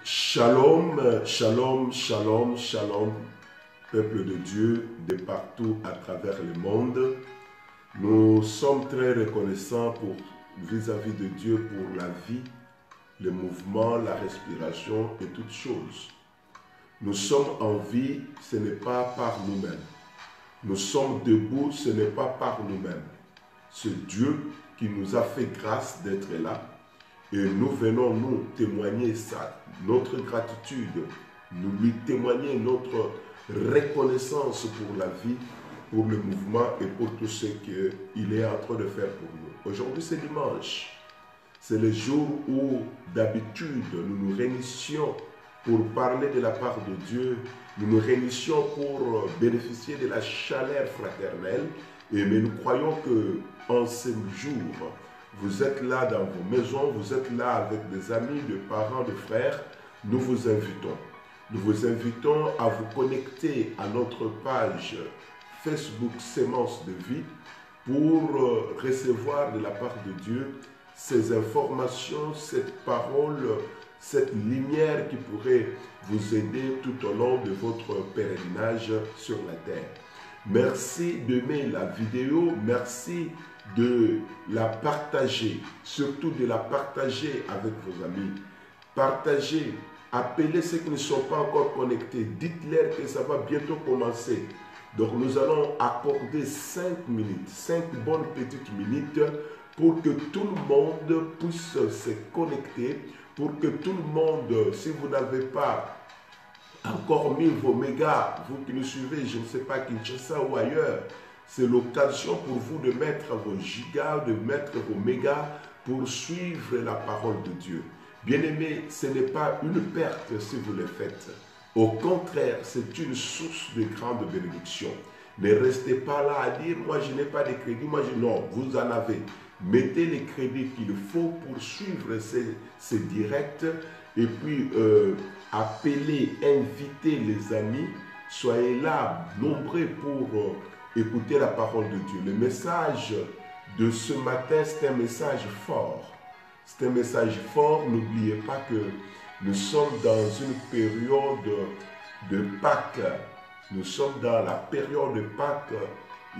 Shalom, shalom, shalom, shalom, peuple de Dieu de partout à travers le monde. Nous sommes très reconnaissants vis-à-vis de Dieu pour la vie, le mouvement, la respiration et toutes choses. Nous sommes en vie, ce n'est pas par nous-mêmes. Nous sommes debout, ce n'est pas par nous-mêmes. C'est Dieu qui nous a fait grâce d'être là. Et nous venons nous témoigner ça, notre gratitude, nous lui témoigner notre reconnaissance pour la vie, pour le mouvement et pour tout ce qu'il est en train de faire pour nous. Aujourd'hui c'est dimanche, c'est le jour où d'habitude nous nous réunissions pour parler de la part de Dieu, nous nous réunissions pour bénéficier de la chaleur fraternelle, mais nous croyons qu'en ce jour, vous êtes là dans vos maisons, vous êtes là avec des amis, des parents, des frères. Nous vous invitons. Nous vous invitons à vous connecter à notre page Facebook Sémence de Vie pour recevoir de la part de Dieu ces informations, cette parole, cette lumière qui pourrait vous aider tout au long de votre pèlerinage sur la terre. Merci d'aimer la vidéo, merci de la partager, surtout de la partager avec vos amis. Partagez, appelez ceux qui ne sont pas encore connectés, dites-leur que ça va bientôt commencer. Donc nous allons accorder 5 minutes, 5 bonnes petites minutes pour que tout le monde puisse se connecter, pour que tout le monde, si vous n'avez pas encore mis vos mégas, vous qui nous suivez, je ne sais pas, Kinshasa ou ailleurs, c'est l'occasion pour vous de mettre vos gigas, de mettre vos mégas pour suivre la parole de Dieu. Bien-aimés, ce n'est pas une perte si vous le faites. Au contraire, c'est une source de grande bénédiction. Ne restez pas là à dire, moi je n'ai pas de crédit, non, vous en avez. Mettez les crédits qu'il faut pour suivre ces directs et puis appelez, invitez les amis, soyez là, nombreux pour écouter la parole de Dieu. Le message de ce matin, c'est un message fort. C'est un message fort. N'oubliez pas que nous sommes dans une période de Pâques. Nous sommes dans la période de Pâques.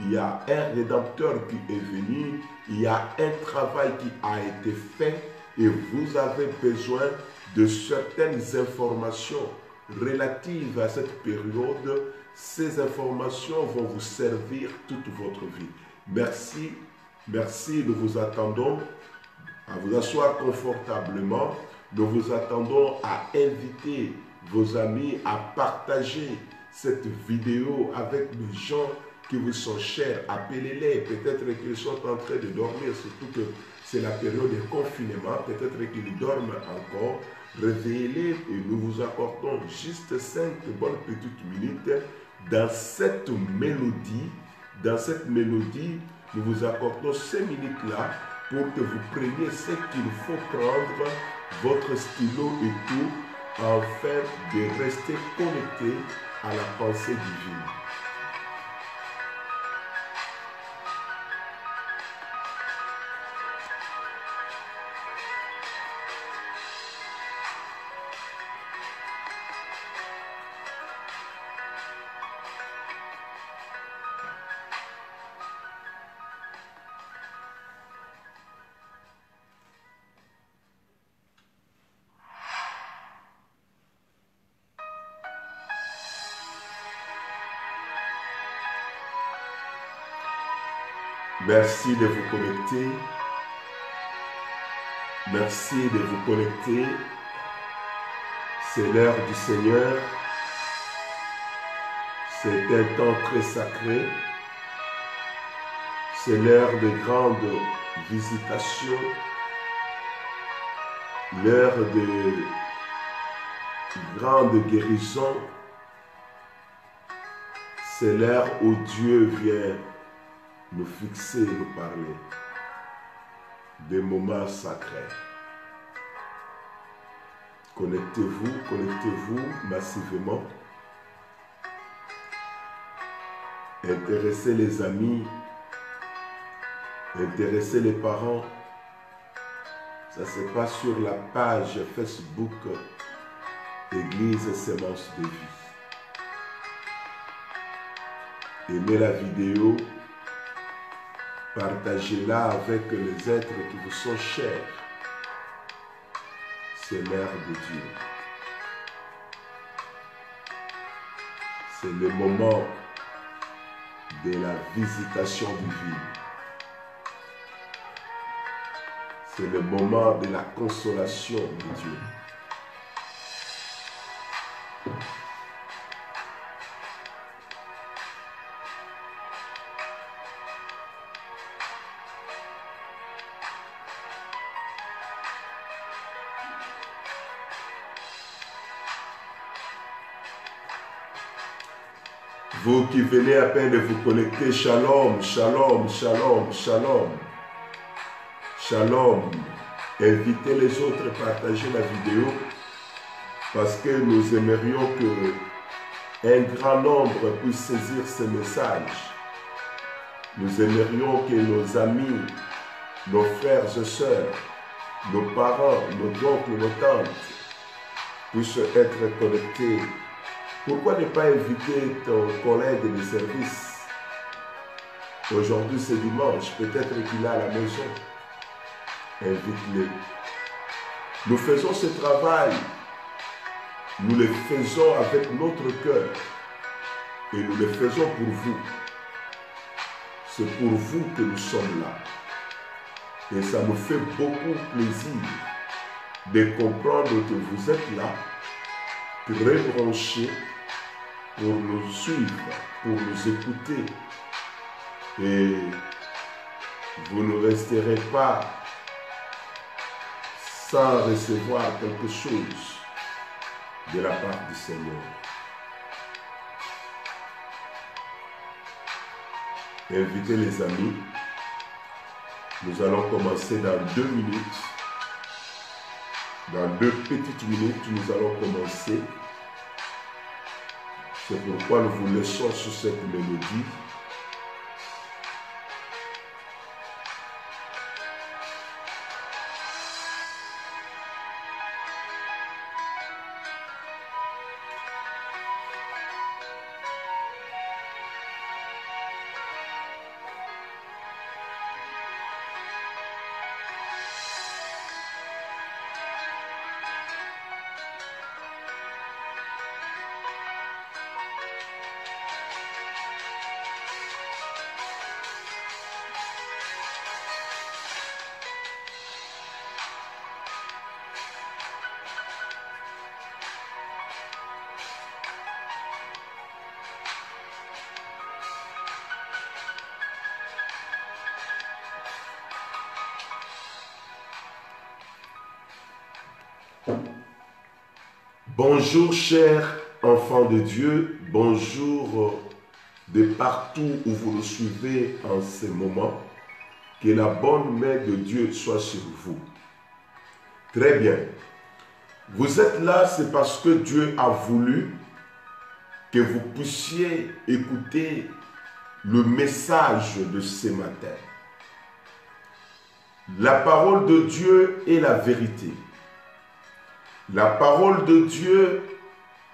Il y a un rédempteur qui est venu. Il y a un travail qui a été fait. Et vous avez besoin de certaines informations relatives à cette période. Ces informations vont vous servir toute votre vie. Merci, merci, nous vous attendons à vous asseoir confortablement. Nous vous attendons à inviter vos amis à partager cette vidéo avec les gens qui vous sont chers. Appelez-les, peut-être qu'ils sont en train de dormir, surtout que c'est la période de confinement, peut-être qu'ils dorment encore. Réveillez-les et nous vous accordons juste 5 bonnes petites minutes dans cette mélodie. Dans cette mélodie, nous vous accordons ces minutes-là pour que vous preniez ce qu'il faut prendre, votre stylo et tout, afin de rester connecté à la pensée divine. Merci de vous connecter. Merci de vous connecter. C'est l'heure du Seigneur. C'est un temps très sacré. C'est l'heure de grande visitation. L'heure de grande guérison. C'est l'heure où Dieu vient nous fixer, nous parler. Des moments sacrés. Connectez-vous massivement. Intéressez les amis, intéressez les parents. Ça se passe sur la page Facebook Église Sémence de Vie. Aimez la vidéo, partagez-la avec les êtres qui vous sont chers. C'est l'heure de Dieu. C'est le moment de la visitation divine. C'est le moment de la consolation de Dieu. Vous qui venez à peine de vous connecter, shalom, shalom, shalom, shalom. Shalom. Invitez les autres à partager la vidéo parce que nous aimerions que un grand nombre puisse saisir ce message. Nous aimerions que nos amis, nos frères et sœurs, nos parents, nos oncles, nos tantes puissent être connectés. Pourquoi ne pas inviter ton collègue de service? Aujourd'hui c'est dimanche, peut-être qu'il est à la maison. Invite-le. Nous faisons ce travail, nous le faisons avec notre cœur et nous le faisons pour vous. C'est pour vous que nous sommes là. Et ça nous fait beaucoup plaisir de comprendre que vous êtes là, très branchés pour nous suivre, pour nous écouter. Et vous ne resterez pas sans recevoir quelque chose de la part du Seigneur. Invitez les amis. Nous allons commencer dans 2 minutes. Dans 2 petites minutes, nous allons commencer. C'est pourquoi nous vous laissons sur cette mélodie. Bonjour chers enfants de Dieu, bonjour de partout où vous nous suivez en ce moment. Que la bonne main de Dieu soit sur vous. Très bien. Vous êtes là, c'est parce que Dieu a voulu que vous puissiez écouter le message de ce matin. La parole de Dieu est la vérité. La parole de Dieu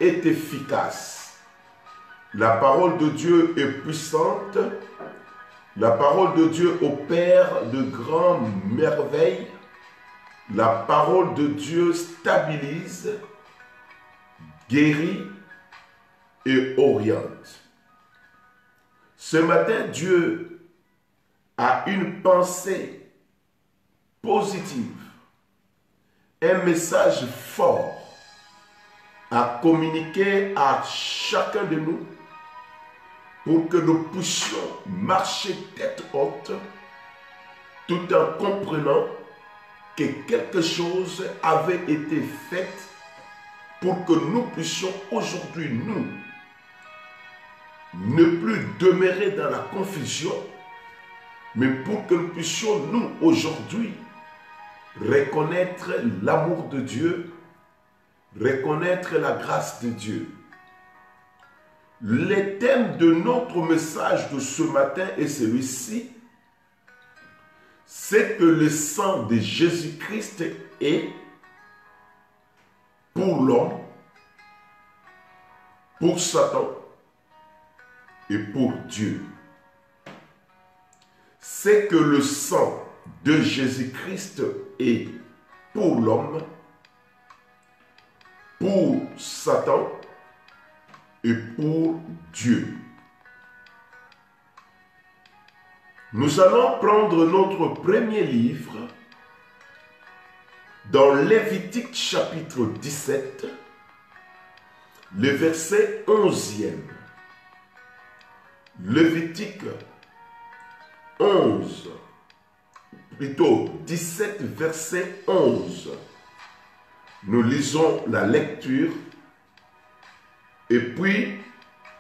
est efficace. La parole de Dieu est puissante. La parole de Dieu opère de grandes merveilles. La parole de Dieu stabilise, guérit et oriente. Ce matin, Dieu a une pensée positive, un message fort à communiquer à chacun de nous pour que nous puissions marcher tête haute tout en comprenant que quelque chose avait été fait pour que nous puissions aujourd'hui, nous, ne plus demeurer dans la confusion, mais pour que nous puissions, nous, aujourd'hui, reconnaître l'amour de Dieu, reconnaître la grâce de Dieu. Le thème de notre message de ce matin est celui-ci, c'est que le sang de Jésus-Christ est pour l'homme pour Satan et pour Dieu. C'est que le sang de Jésus-Christ est pour l'homme, pour Satan et pour Dieu. Nous allons prendre notre premier livre dans Lévitique chapitre 17, le verset 11e. Lévitique 11, plutôt 17, verset 11. Nous lisons la lecture et puis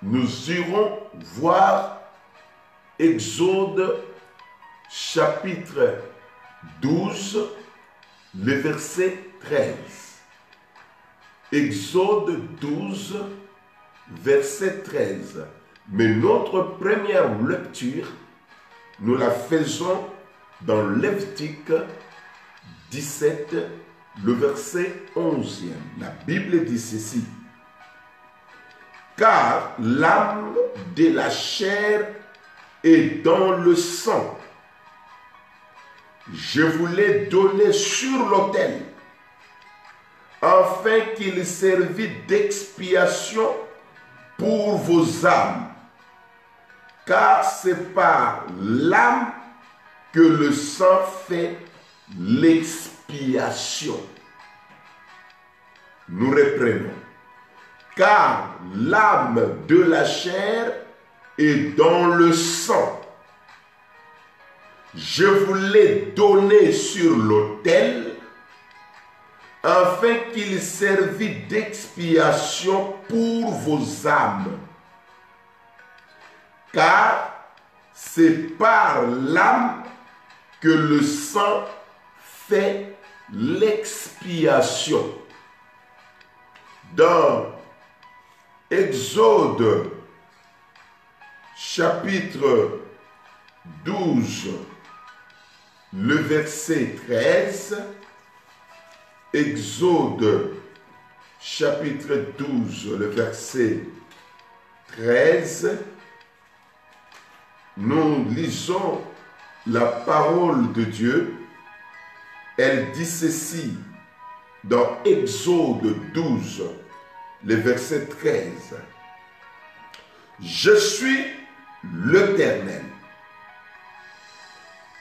nous irons voir Exode chapitre 12, le verset 13. Exode 12, verset 13. Mais notre première lecture, nous la faisons dans Lévitique 17, le verset 11e. La Bible dit ceci. Car l'âme de la chair est dans le sang. Je vous l'ai donné sur l'autel, afin qu'il servît d'expiation pour vos âmes. Car c'est par l'âme que le sang fait l'expiation. Nous reprenons. Car l'âme de la chair est dans le sang. Je vous l'ai donné sur l'autel, afin qu'il servît d'expiation pour vos âmes. Car c'est par l'âme que le sang fait l'expiation. Dans Exode chapitre 12, le verset 13, Exode chapitre 12, le verset 13, nous lisons la parole de Dieu. Elle dit ceci dans Exode 12, le verset 13. Je suis l'Éternel.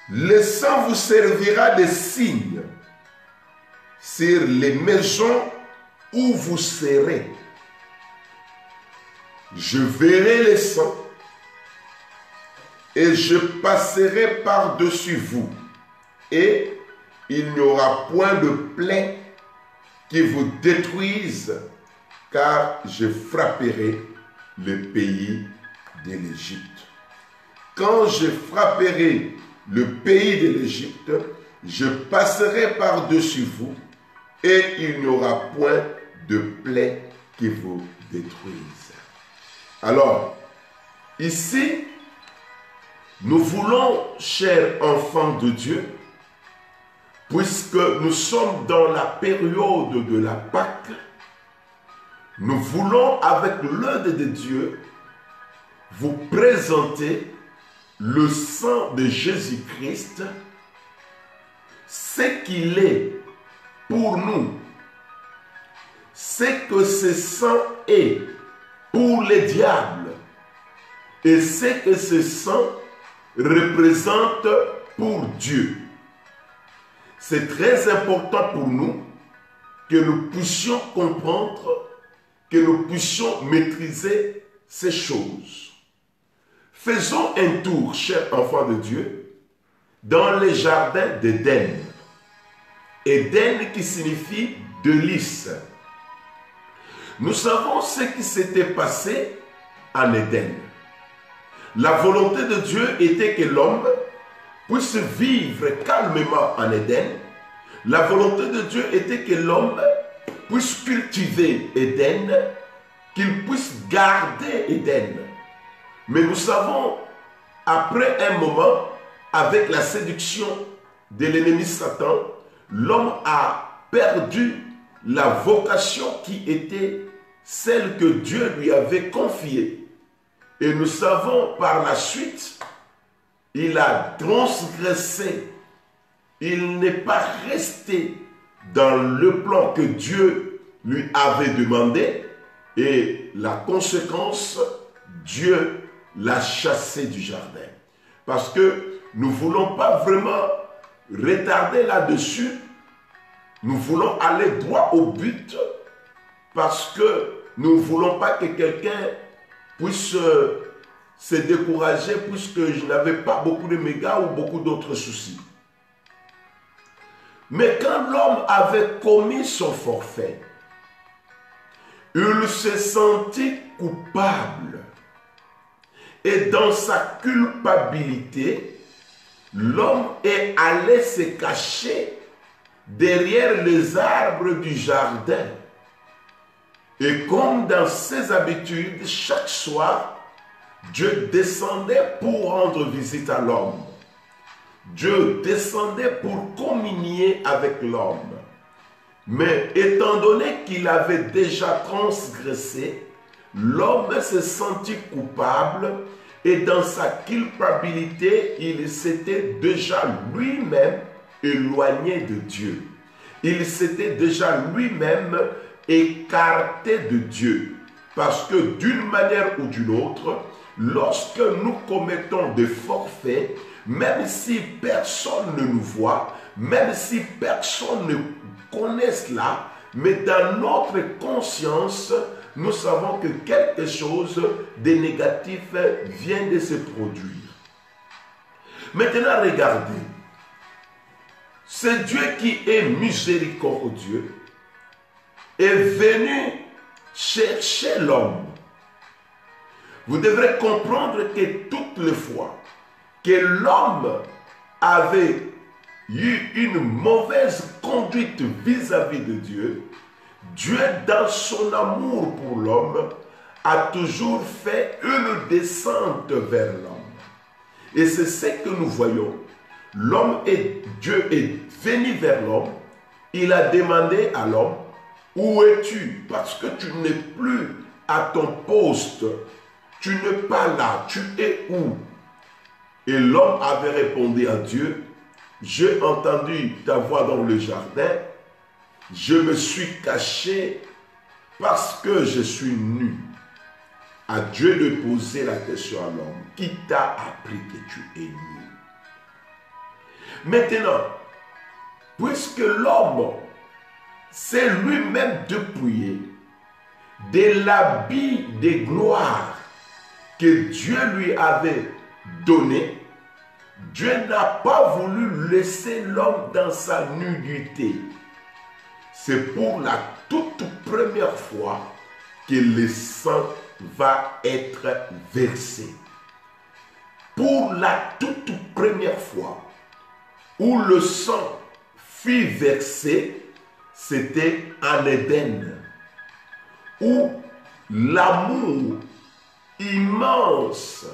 Le sang vous servira de signe sur les maisons où vous serez. Je verrai le sang et je passerai par-dessus vous, et il n'y aura point de plaie qui vous détruise, car je frapperai le pays de l'Égypte. Quand je frapperai le pays de l'Égypte, je passerai par-dessus vous, et il n'y aura point de plaie qui vous détruise. Alors, ici, nous voulons, chers enfants de Dieu, puisque nous sommes dans la période de la Pâque, nous voulons, avec l'aide de Dieu, vous présenter le sang de Jésus-Christ, ce qu'il est pour nous, ce que ce sang est pour les diables, et ce que ce sang représente pour Dieu. C'est très important pour nous que nous puissions comprendre, que nous puissions maîtriser ces choses. Faisons un tour, chers enfants de Dieu, dans les jardins d'Éden. Éden qui signifie délice. Nous savons ce qui s'était passé en Éden. La volonté de Dieu était que l'homme puisse vivre calmement en Éden. La volonté de Dieu était que l'homme puisse cultiver Éden, qu'il puisse garder Éden. Mais nous savons, après un moment, avec la séduction de l'ennemi Satan, l'homme a perdu la vocation qui était celle que Dieu lui avait confiée. Et nous savons par la suite, il a transgressé. Il n'est pas resté dans le plan que Dieu lui avait demandé. Et la conséquence, Dieu l'a chassé du jardin. Parce que nous ne voulons pas vraiment retarder là-dessus. Nous voulons aller droit au but parce que nous ne voulons pas que quelqu'un puisse se décourager puisque je n'avais pas beaucoup de mégas ou beaucoup d'autres soucis. Mais quand l'homme avait commis son forfait, il se sentit coupable. Et dans sa culpabilité, l'homme est allé se cacher derrière les arbres du jardin. Et comme dans ses habitudes, chaque soir, Dieu descendait pour rendre visite à l'homme. Dieu descendait pour communier avec l'homme. Mais étant donné qu'il avait déjà transgressé, l'homme se sentit coupable et dans sa culpabilité, il s'était déjà lui-même éloigné de Dieu. Il s'était déjà lui-même écarté de Dieu. Parce que d'une manière ou d'une autre, lorsque nous commettons des forfaits, même si personne ne nous voit, même si personne ne connaît cela, mais dans notre conscience, nous savons que quelque chose de négatif vient de se produire. Maintenant, regardez. C'est Dieu qui est miséricordieux, est venu chercher l'homme. Vous devrez comprendre que toutes les fois que l'homme avait eu une mauvaise conduite vis-à-vis de Dieu, Dieu, dans son amour pour l'homme, a toujours fait une descente vers l'homme. Et c'est ce que nous voyons. Dieu est venu vers l'homme. Il a demandé à l'homme, où es-tu? Parce que tu n'es plus à ton poste. Tu n'es pas là. Tu es où? Et l'homme avait répondu à Dieu, j'ai entendu ta voix dans le jardin. Je me suis caché parce que je suis nu. À Dieu de poser la question à l'homme, qui t'a appris que tu es nu? Maintenant, puisque l'homme s'est lui-même dépouillé de l'habit de gloire que Dieu lui avait donné, Dieu n'a pas voulu laisser l'homme dans sa nudité. C'est pour la toute première fois que le sang va être versé. Pour la toute première fois où le sang fut versé, c'était en Éden, où l'amour immense,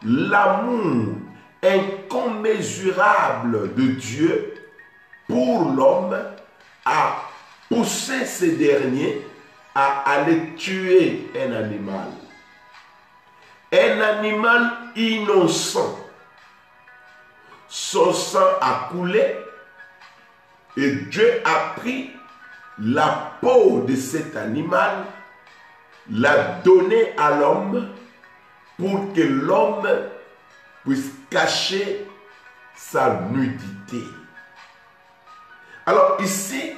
l'amour incommensurable de Dieu pour l'homme a poussé ce dernier à aller tuer un animal. Un animal innocent. Son sang a coulé et Dieu a pris la peau de cet animal, l'a donnée à l'homme pour que l'homme puisse cacher sa nudité. Alors ici,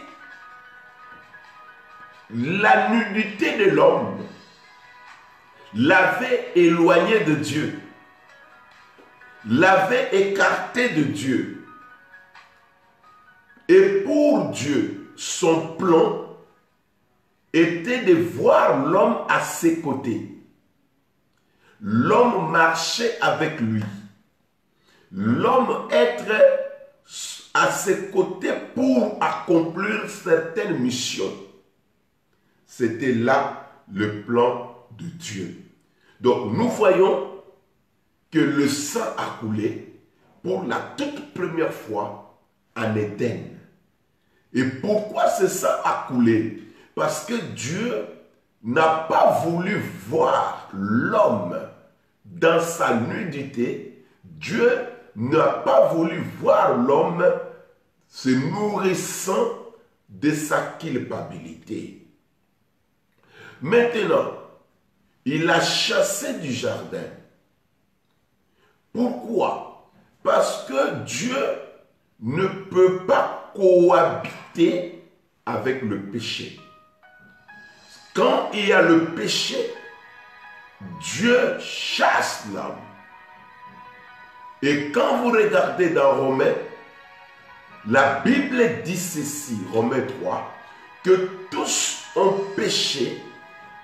la nudité de l'homme l'avait éloigné de Dieu, l'avait écarté de Dieu. Et pour Dieu, son plan était de voir l'homme à ses côtés. L'homme marchait avec lui. L'homme être à ses côtés pour accomplir certaines missions. C'était là le plan de Dieu. Donc nous voyons que le sang a coulé pour la toute première fois en Éden. Et pourquoi ce sang a coulé? Parce que Dieu n'a pas voulu voir l'homme dans sa nudité, Dieu n'a pas voulu voir l'homme se nourrissant de sa culpabilité. Maintenant, il l'a chassé du jardin. Pourquoi? Parce que Dieu ne peut pas cohabiter avec le péché. Quand il y a le péché, Dieu chasse l'homme. Et quand vous regardez dans Romains, la Bible dit ceci, Romains 3, que tous ont péché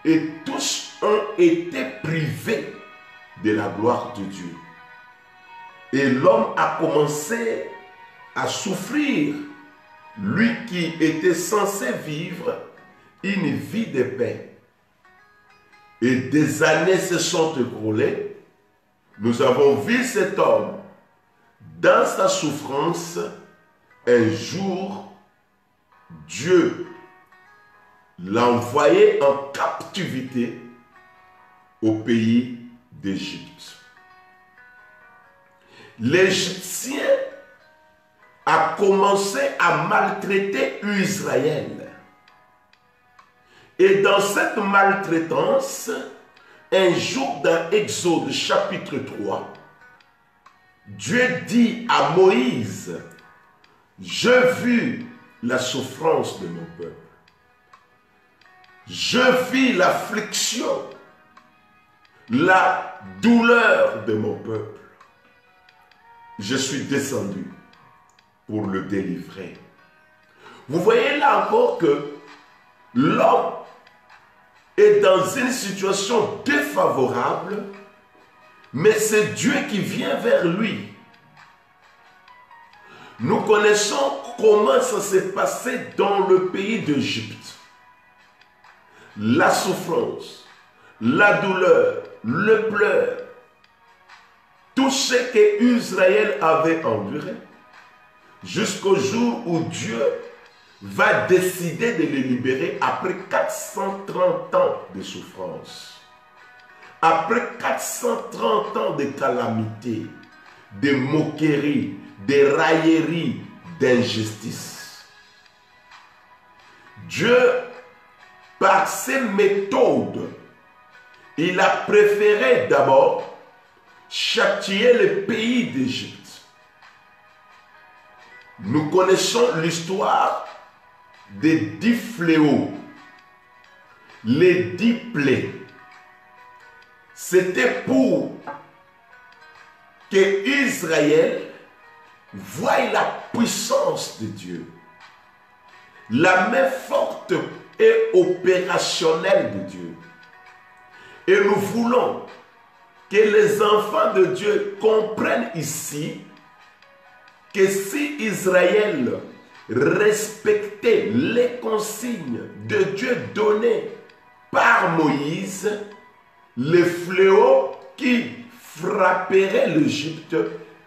et tous ont été privés de la gloire de Dieu. Et l'homme a commencé à souffrir, lui qui était censé vivre une vie de paix. Et des années se sont écoulées. Nous avons vu cet homme dans sa souffrance. Un jour, Dieu l'a envoyé en captivité au pays d'Égypte. L'Égyptien a commencé à maltraiter Israël. Et dans cette maltraitance, un jour dans Exode chapitre 3, Dieu dit à Moïse, « Je vis la souffrance de mon peuple. Je vis l'affliction, la douleur de mon peuple. Je suis descendu pour le délivrer. » Vous voyez là encore que l'homme est dans une situation défavorable, mais c'est Dieu qui vient vers lui. Nous connaissons comment ça s'est passé dans le pays d'Égypte. La souffrance, la douleur, le pleur, tout ce que Israël avait enduré, jusqu'au jour où Dieu va décider de les libérer après 430 ans de souffrance. Après 430 ans de calamité, de moquerie, de raillerie, d'injustice. Dieu, par ses méthodes, il a préféré d'abord châtier le pays d'Égypte. Nous connaissons l'histoire des 10 fléaux, les 10 plaies. C'était pour que Israël voie la puissance de Dieu. La main forte et opérationnelle de Dieu. Et nous voulons que les enfants de Dieu comprennent ici que si Israël respectait les consignes de Dieu données par Moïse, les fléaux qui frapperaient l'Égypte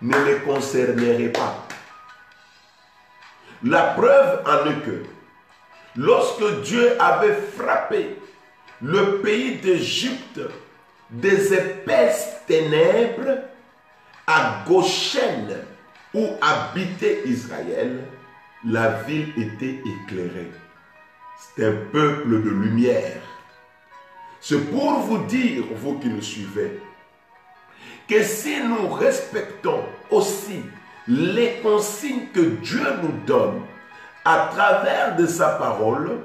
ne les concerneraient pas. La preuve en est que lorsque Dieu avait frappé le pays d'Égypte des épaisses ténèbres à Goshen où habitait Israël, la ville était éclairée. C'est un peuple de lumière. C'est pour vous dire, vous qui nous suivez, que si nous respectons aussi les consignes que Dieu nous donne à travers de sa parole,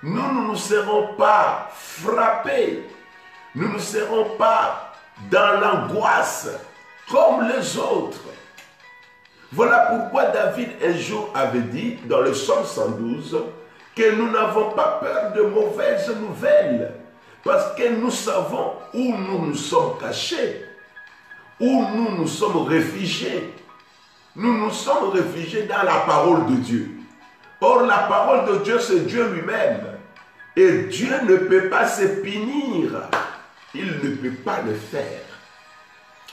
nous ne serons pas frappés, nous ne serons pas dans l'angoisse comme les autres. Voilà pourquoi David un jour avait dit dans le psaume 112 que nous n'avons pas peur de mauvaises nouvelles parce que nous savons où nous nous sommes cachés, où nous nous sommes réfugiés. Nous nous sommes réfugiés dans la parole de Dieu. Or, la parole de Dieu, c'est Dieu lui-même. Et Dieu ne peut pas se punir. Il ne peut pas le faire.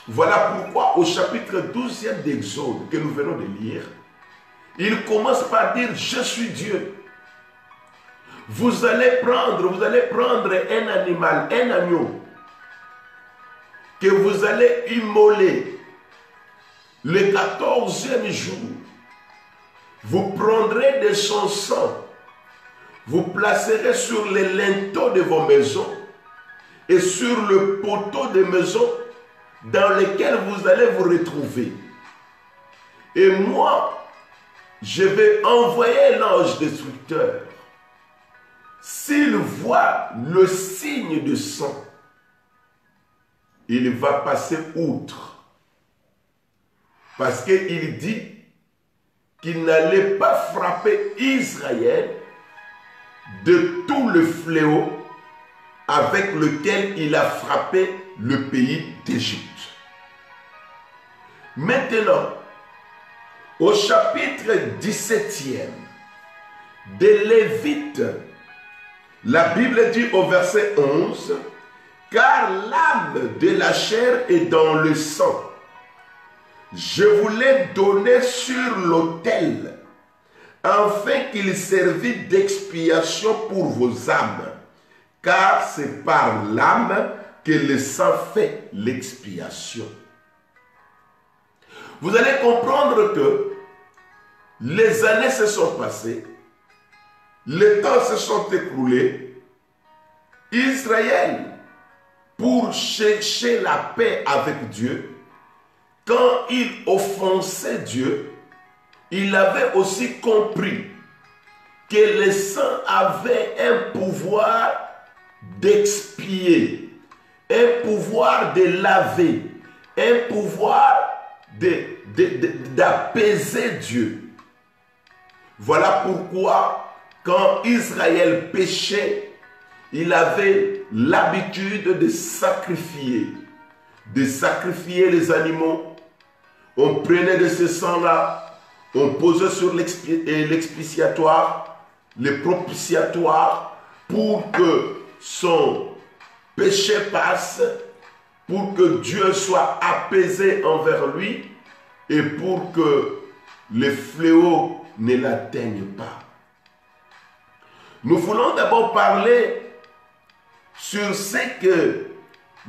Voilà pourquoi au chapitre 12e d'Exode que nous venons de lire, il commence par dire « Je suis Dieu ». vous allez prendre un animal, un agneau, que vous allez immoler le 14e jour. Vous prendrez de son sang, vous placerez sur les linteaux de vos maisons et sur le poteau des maisons dans lesquelles vous allez vous retrouver. Et moi, je vais envoyer l'ange destructeur. S'il voit le signe de sang, il va passer outre. Parce qu'il dit qu'il n'allait pas frapper Israël de tout le fléau avec lequel il a frappé le pays d'Égypte. Maintenant, au chapitre 17e des Lévites, la Bible dit au verset 11, « Car l'âme de la chair est dans le sang. Je vous l'ai donné sur l'autel, afin qu'il servît d'expiation pour vos âmes, car c'est par l'âme que le sang fait l'expiation. » Vous allez comprendre que les années se sont passées, les temps se sont écoulés. Israël, pour chercher la paix avec Dieu, quand il offensait Dieu, il avait aussi compris que le sang avait un pouvoir d'expier, un pouvoir de laver, un pouvoir d'apaiser Dieu. Voilà pourquoi quand Israël péchait, il avait l'habitude de sacrifier les animaux. On prenait de ce sang-là, on posait sur l'expiatoire, le propitiatoire, pour que son péché passe, pour que Dieu soit apaisé envers lui et pour que les fléaux ne l'atteignent pas. Nous voulons d'abord parler sur ce que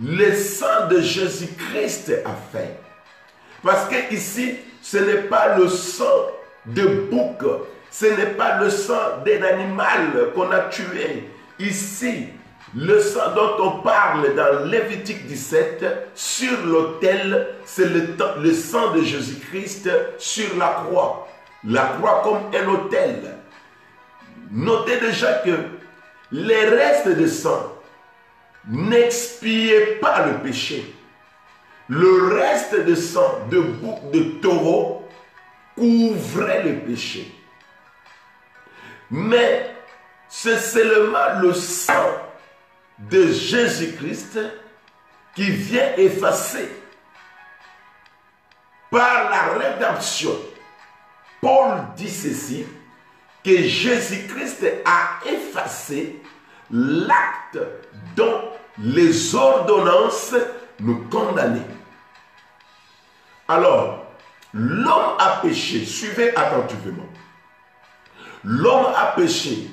le sang de Jésus-Christ a fait. Parce que ici, ce n'est pas le sang de bouc, ce n'est pas le sang d'un animal qu'on a tué. Ici, le sang dont on parle dans Lévitique 17, sur l'autel, c'est le sang de Jésus-Christ sur la croix. La croix comme un autel. Notez déjà que les restes de sang n'expiaient pas le péché. Le reste de sang de bouc de taureau couvrait le péché. Mais c'est seulement le sang de Jésus-Christ qui vient effacer par la rédemption. Paul dit ceci, que Jésus-Christ a effacé l'acte dont les ordonnances nous condamnaient. Alors, l'homme a péché, suivez attentivement. L'homme a péché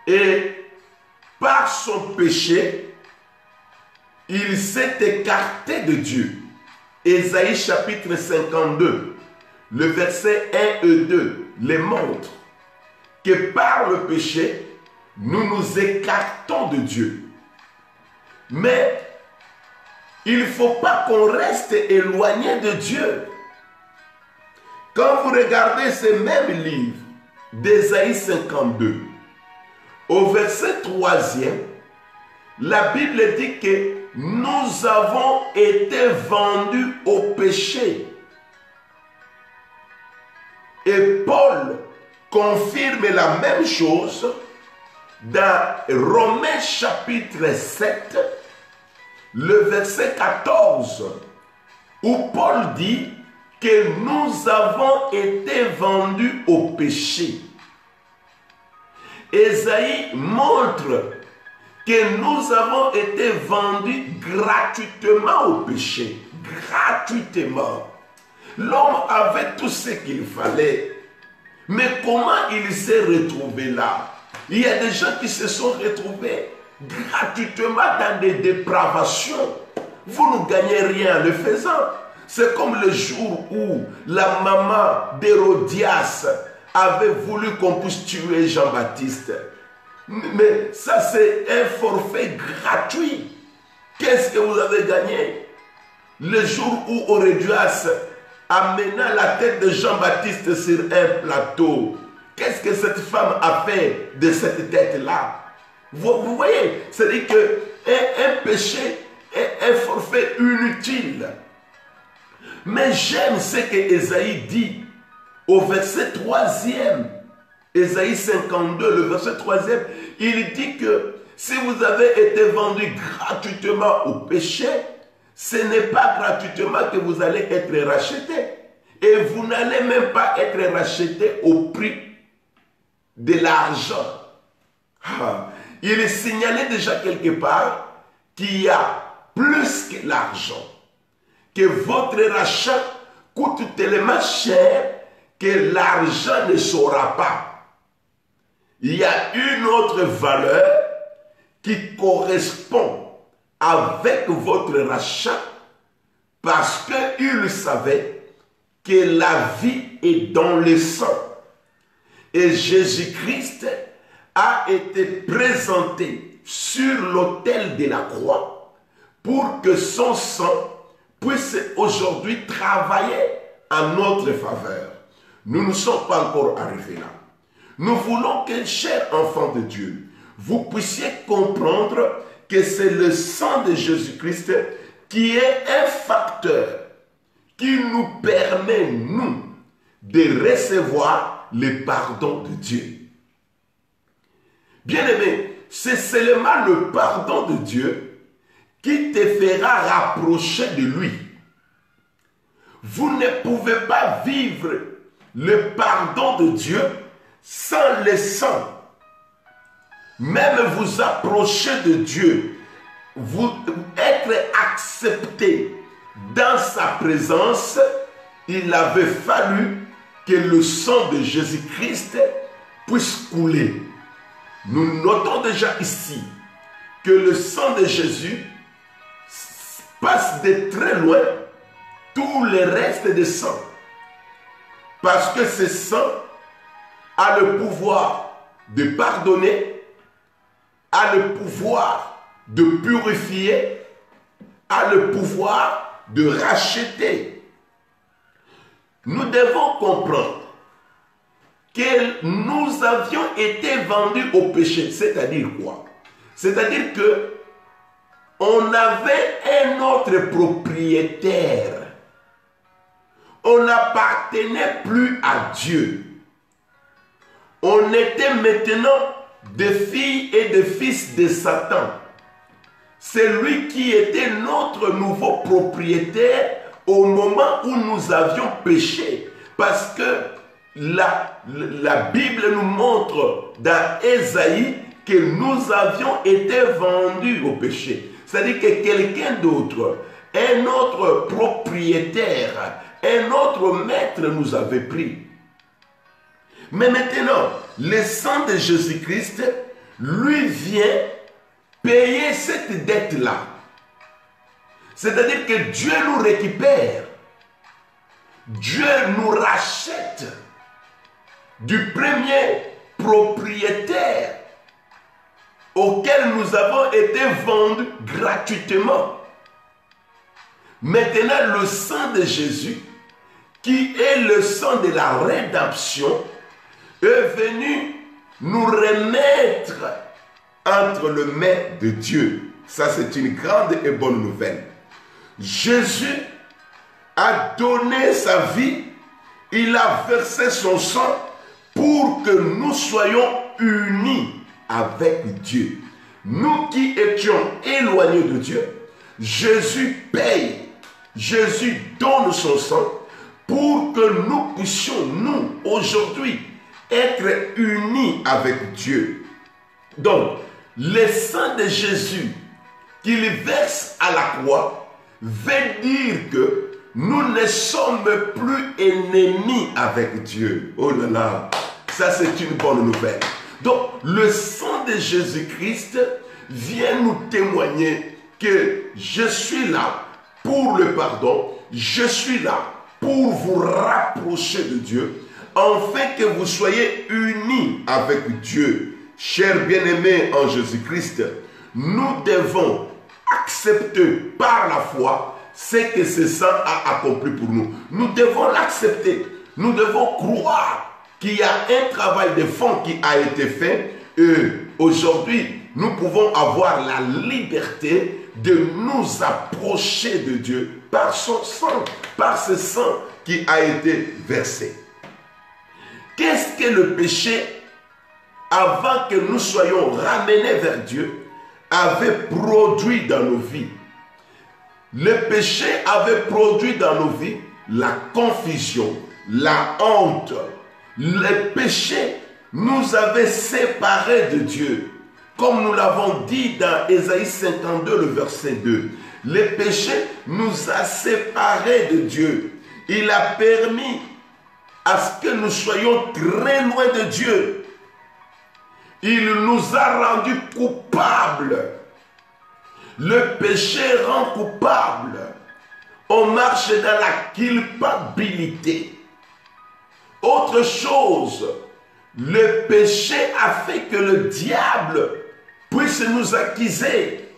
et par son péché, il s'est écarté de Dieu. Ésaïe chapitre 52, le verset 1 et 2 les montre que par le péché, nous nous écartons de Dieu. Mais il ne faut pas qu'on reste éloigné de Dieu. Quand vous regardez ce même livre d'Ésaïe 52, au verset 3e, la Bible dit que nous avons été vendus au péché. Et Paul confirme la même chose dans Romains chapitre 7, le verset 14, où Paul dit que nous avons été vendus au péché. Ésaïe montre que nous avons été vendus gratuitement au péché. Gratuitement. L'homme avait tout ce qu'il fallait. Mais comment il s'est retrouvé là? Il y a des gens qui se sont retrouvés gratuitement dans des dépravations. Vous ne gagnez rien en le faisant. C'est comme le jour où la maman d'Hérodias avait voulu qu'on puisse tuer Jean-Baptiste. Mais ça, c'est un forfait gratuit. Qu'est-ce que vous avez gagné? Le jour où Hérodias amena la tête de Jean-Baptiste sur un plateau, qu'est-ce que cette femme a fait de cette tête-là? Vous voyez, c'est-à-dire qu'un péché est un forfait inutile. Mais j'aime ce que Ésaïe dit au verset 3e. Ésaïe 52, le verset 3e, il dit que si vous avez été vendu gratuitement au péché, ce n'est pas gratuitement que vous allez être racheté. Et vous n'allez même pas être racheté au prix de l'argent. Il est signalé déjà quelque part qu'il y a plus que l'argent. Que votre rachat coûte tellement cher que l'argent ne saura pas. Il y a une autre valeur qui correspond avec votre rachat parce qu'il savait que la vie est dans le sang. Et Jésus-Christ a été présenté sur l'autel de la croix pour que son sang puisse aujourd'hui travailler en notre faveur. Nous ne sommes pas encore arrivés là. Nous voulons que, chers enfants de Dieu, vous puissiez comprendre que c'est le sang de Jésus-Christ qui est un facteur qui nous permet, nous, de recevoir le pardon de Dieu. Bien-aimé, c'est seulement le pardon de Dieu qui te fera rapprocher de lui. Vous ne pouvez pas vivre le pardon de Dieu sans le sang. Même vous approcher de Dieu, vous être accepté dans sa présence, il avait fallu que le sang de Jésus-Christ puisse couler. Nous notons déjà ici que le sang de Jésus passe de très loin tout le reste des sangs. Parce que ce sang a le pouvoir de pardonner, a le pouvoir de purifier, a le pouvoir de racheter. Nous devons comprendre que nous avions été vendus au péché. C'est-à-dire quoi? C'est-à-dire que on avait un autre propriétaire. On n'appartenait plus à Dieu. On était maintenant des filles et des fils de Satan. C'est lui qui était notre nouveau propriétaire au moment où nous avions péché. Parce que la Bible nous montre dans Ésaïe que nous avions été vendus au péché. C'est-à-dire que quelqu'un d'autre, un autre propriétaire, un autre maître nous avait pris. Mais maintenant, le sang de Jésus-Christ, lui vient payer cette dette-là. C'est-à-dire que Dieu nous récupère. Dieu nous rachète du premier propriétaire auquel nous avons été vendus gratuitement. Maintenant, le sang de Jésus, qui est le sang de la rédemption, est venu nous remettre entre les mains de Dieu. Ça, c'est une grande et bonne nouvelle. Jésus a donné sa vie, il a versé son sang pour que nous soyons unis avec Dieu. Nous qui étions éloignés de Dieu, Jésus paye, Jésus donne son sang pour que nous puissions, nous, aujourd'hui, être unis avec Dieu. Donc, le sang de Jésus qu'il verse à la croix veut dire que nous ne sommes plus ennemis avec Dieu. Oh là là, ça c'est une bonne nouvelle. Donc, le sang de Jésus-Christ vient nous témoigner que je suis là pour le pardon, je suis là pour vous rapprocher de Dieu, afin que vous soyez unis avec Dieu. Chers bien-aimés en Jésus-Christ, nous devons accepter par la foi ce que ce sang a accompli pour nous. Nous devons l'accepter. Nous devons croire qu'il y a un travail de fond qui a été fait. Et aujourd'hui, nous pouvons avoir la liberté de nous approcher de Dieu par son sang, par ce sang qui a été versé. Qu'est-ce que le péché, avant que nous soyons ramenés vers Dieu, avait produit dans nos vies? Le péché avait produit dans nos vies la confusion, la honte. Le péché nous avait séparés de Dieu. Comme nous l'avons dit dans Ésaïe 52, le verset 2. Le péché nous a séparés de Dieu. Il a permis à ce que nous soyons très loin de Dieu. Il nous a rendus coupables. Le péché rend coupable. On marche dans la culpabilité. Autre chose, le péché a fait que le diable puisse nous accuser.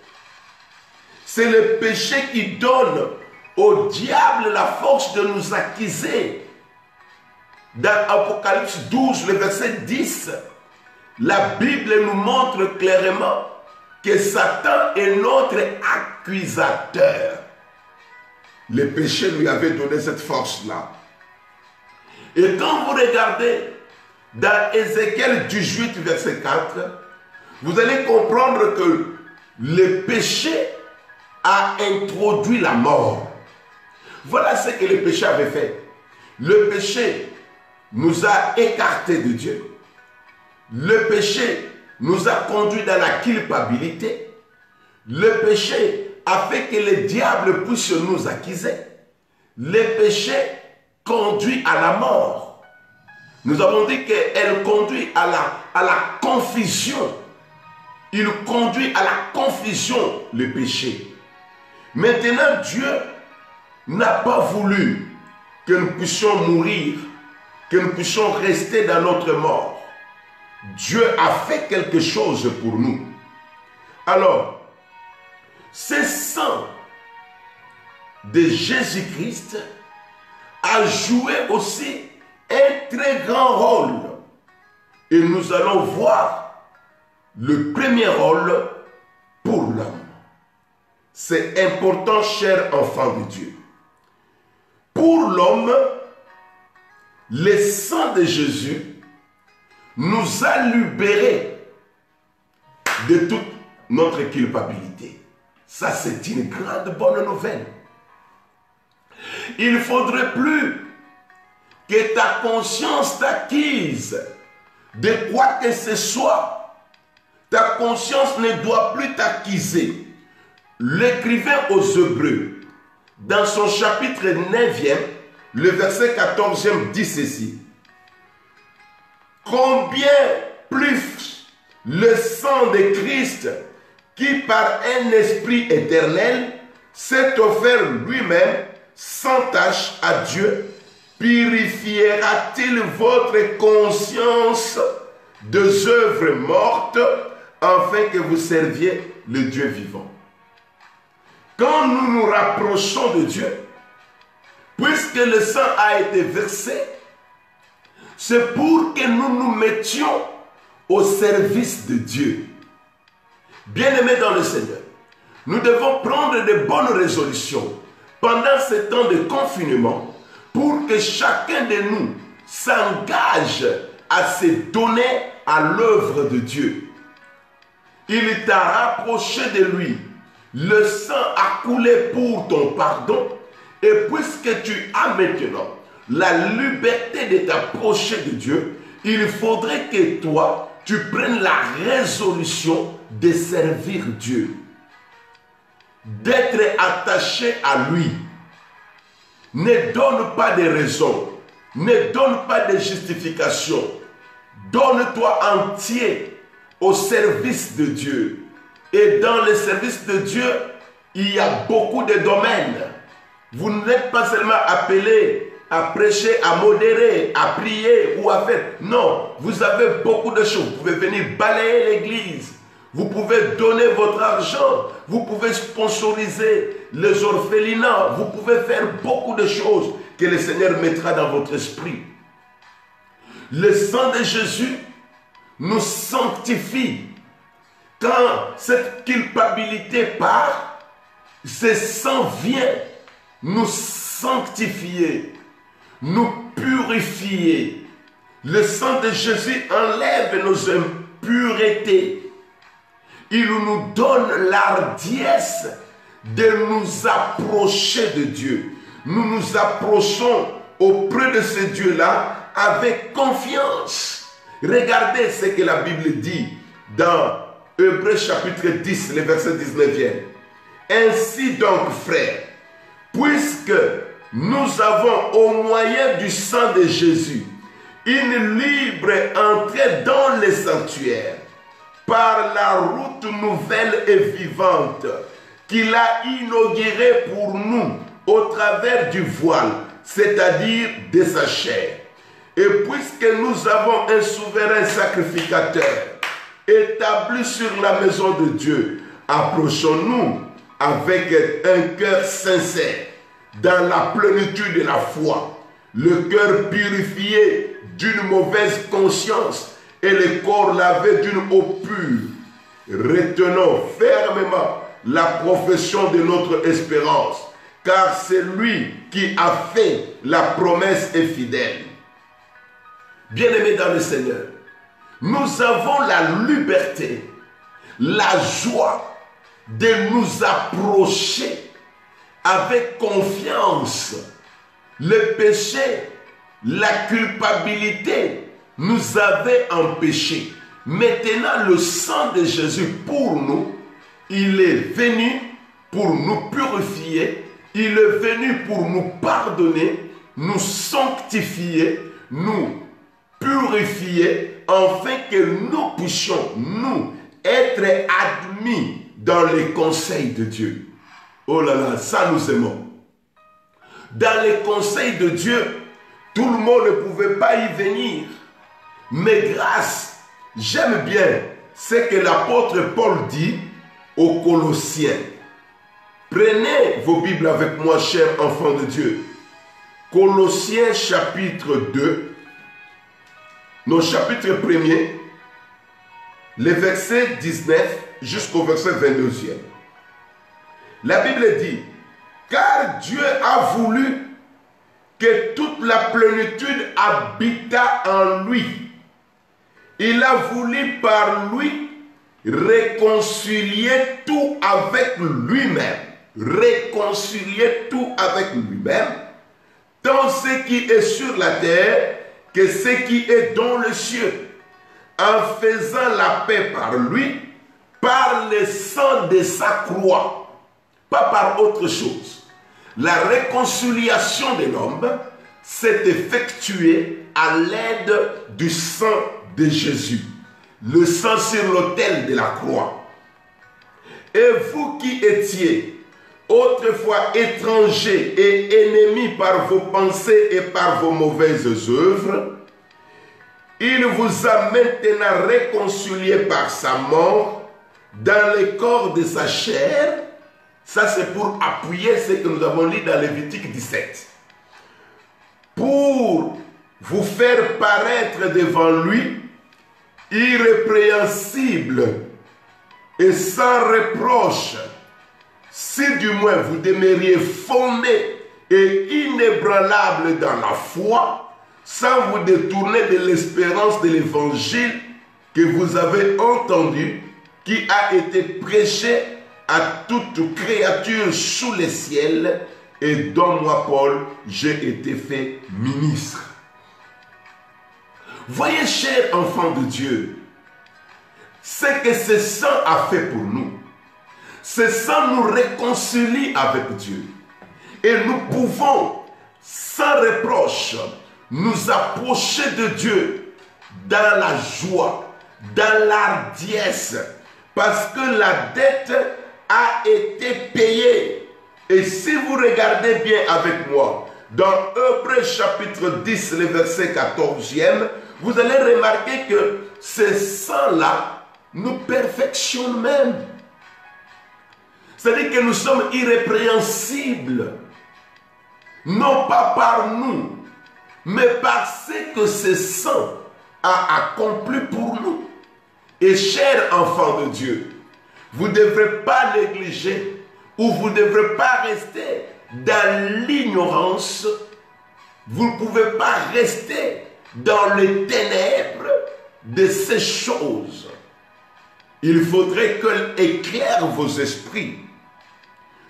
C'est le péché qui donne au diable la force de nous accuser. Dans Apocalypse 12, le verset 10, la Bible nous montre clairement que Satan est notre accusateur. Le péché lui avait donné cette force-là. Et quand vous regardez dans Ézéchiel 18, verset 4, vous allez comprendre que le péché a introduit la mort. Voilà ce que le péché avait fait. Le péché nous a écartés de Dieu. Le péché nous a conduits dans la culpabilité. Le péché a fait que le diable puisse nous accuser. Le péché conduit à la mort. Nous avons dit qu'elle conduit à la confusion. Il conduit à la confusion, le péché. Maintenant, Dieu n'a pas voulu que nous puissions mourir, que nous puissions rester dans notre mort. Dieu a fait quelque chose pour nous. Alors, ce sang de Jésus-Christ a joué aussi un très grand rôle. Et nous allons voir le premier rôle pour l'homme. C'est important, chers enfants de Dieu. Pour l'homme, le sang de Jésus nous a libérés de toute notre culpabilité. Ça, c'est une grande bonne nouvelle. Il ne faudrait plus que ta conscience t'accuse de quoi que ce soit. Ta conscience ne doit plus t'accuser. L'écrivain aux Hébreux, dans son chapitre 9e, le verset 14e, dit ceci. Combien plus le sang de Christ, qui par un esprit éternel s'est offert lui-même sans tache à Dieu, purifiera-t-il votre conscience des œuvres mortes, afin que vous serviez le Dieu vivant. Quand nous nous rapprochons de Dieu, puisque le sang a été versé, c'est pour que nous nous mettions au service de Dieu. Bien-aimés dans le Seigneur, nous devons prendre de bonnes résolutions pendant ce temps de confinement pour que chacun de nous s'engage à se donner à l'œuvre de Dieu. Il t'a rapproché de lui. Le sang a coulé pour ton pardon. Et puisque tu as maintenant la liberté de t'approcher de Dieu, il faudrait que toi, tu prennes la résolution de servir Dieu. D'être attaché à lui. Ne donne pas de raison. Ne donne pas de justification. Donne-toi entier au service de Dieu. Et dans le service de Dieu, il y a beaucoup de domaines. Vous n'êtes pas seulement appelé à prêcher, à modérer, à prier ou à faire. Non, vous avez beaucoup de choses. Vous pouvez venir balayer l'église. Vous pouvez donner votre argent. Vous pouvez sponsoriser les orphelinats. Vous pouvez faire beaucoup de choses que le Seigneur mettra dans votre esprit. Le sang de Jésus nous sanctifie. Quand cette culpabilité part, ce sang vient nous sanctifier, nous purifier. Le sang de Jésus enlève nos impuretés. Il nous donne l'ardiesse de nous approcher de Dieu. Nous nous approchons auprès de ce Dieu-là avec confiance. Regardez ce que la Bible dit dans Hébreux chapitre 10, le verset 19e. Ainsi donc, frères, puisque nous avons au moyen du sang de Jésus une libre entrée dans le sanctuaire par la route nouvelle et vivante qu'il a inaugurée pour nous au travers du voile, c'est-à-dire de sa chair. Et puisque nous avons un souverain sacrificateur établi sur la maison de Dieu, approchons-nous avec un cœur sincère, dans la plénitude de la foi, le cœur purifié d'une mauvaise conscience et le corps lavé d'une eau pure. Retenons fermement la profession de notre espérance, car c'est lui qui a fait la promesse est fidèle. Bien-aimés dans le Seigneur, nous avons la liberté, la joie de nous approcher avec confiance. Le péché, la culpabilité nous avait empêchés. Maintenant, le sang de Jésus pour nous, il est venu pour nous purifier, il est venu pour nous pardonner, nous sanctifier, nous purifier, afin que nous puissions, nous, être admis dans les conseils de Dieu. Oh là là, ça nous aimons. Dans les conseils de Dieu, tout le monde ne pouvait pas y venir. Mais grâce, j'aime bien ce que l'apôtre Paul dit aux Colossiens. Prenez vos Bibles avec moi, chers enfants de Dieu. Colossiens chapitre 2, nos chapitres 1er, les versets 19 jusqu'au verset 22e. La Bible dit, car Dieu a voulu que toute la plénitude habitât en lui. Il a voulu par lui réconcilier tout avec lui-même. Réconcilier tout avec lui-même, tant ce qui est sur la terre que ce qui est dans les cieux, en faisant la paix par lui, par le sang de sa croix, pas par autre chose. La réconciliation de l'homme s'est effectuée à l'aide du sang de Jésus, le sang sur l'autel de la croix. Et vous qui étiez autrefois étrangers et ennemis par vos pensées et par vos mauvaises œuvres, il vous a maintenant réconciliés par sa mort dans le corps de sa chair. Ça, c'est pour appuyer ce que nous avons lu dans Lévitique 17. Pour vous faire paraître devant lui irrépréhensible et sans reproche, si du moins vous demeuriez fondés et inébranlables dans la foi, sans vous détourner de l'espérance de l'évangile que vous avez entendu, qui a été prêché à toute créature sous le ciel, et dont moi, Paul, j'ai été fait ministre. Voyez, chers enfants de Dieu, ce que ce sang a fait pour nous. Ce sang nous réconcilie avec Dieu. Et nous pouvons, sans reproche, nous approcher de Dieu dans la joie, dans l'hardiesse, parce que la dette a été payée. Et si vous regardez bien avec moi, dans Hébreux chapitre 10, le verset 14e, vous allez remarquer que ce sang-là nous perfectionne même. C'est-à-dire que nous sommes irrépréhensibles, non pas par nous, mais parce que ce sang a accompli pour nous. Et chers enfants de Dieu, vous ne devrez pas négliger ou vous ne devrez pas rester dans l'ignorance. Vous ne pouvez pas rester dans les ténèbres de ces choses. Il faudrait qu'elle éclaire vos esprits.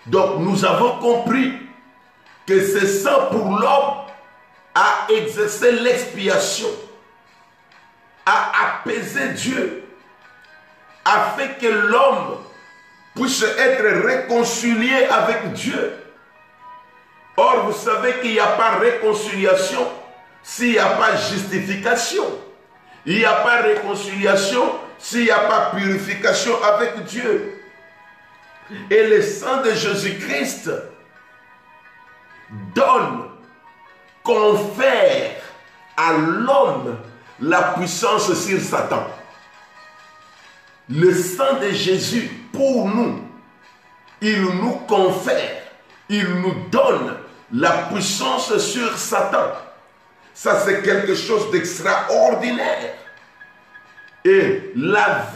Donc nous avons compris que ce sang pour l'homme a exercé l'expiation, a apaisé Dieu, a fait que l'homme puisse être réconcilié avec Dieu. Or, vous savez qu'il n'y a pas réconciliation s'il n'y a pas justification. Il n'y a pas réconciliation s'il n'y a pas purification avec Dieu. Et le sang de Jésus-Christ donne, confère à l'homme la puissance sur Satan. Le sang de Jésus, pour nous, il nous confère, il nous donne la puissance sur Satan. Ça, c'est quelque chose d'extraordinaire. Et la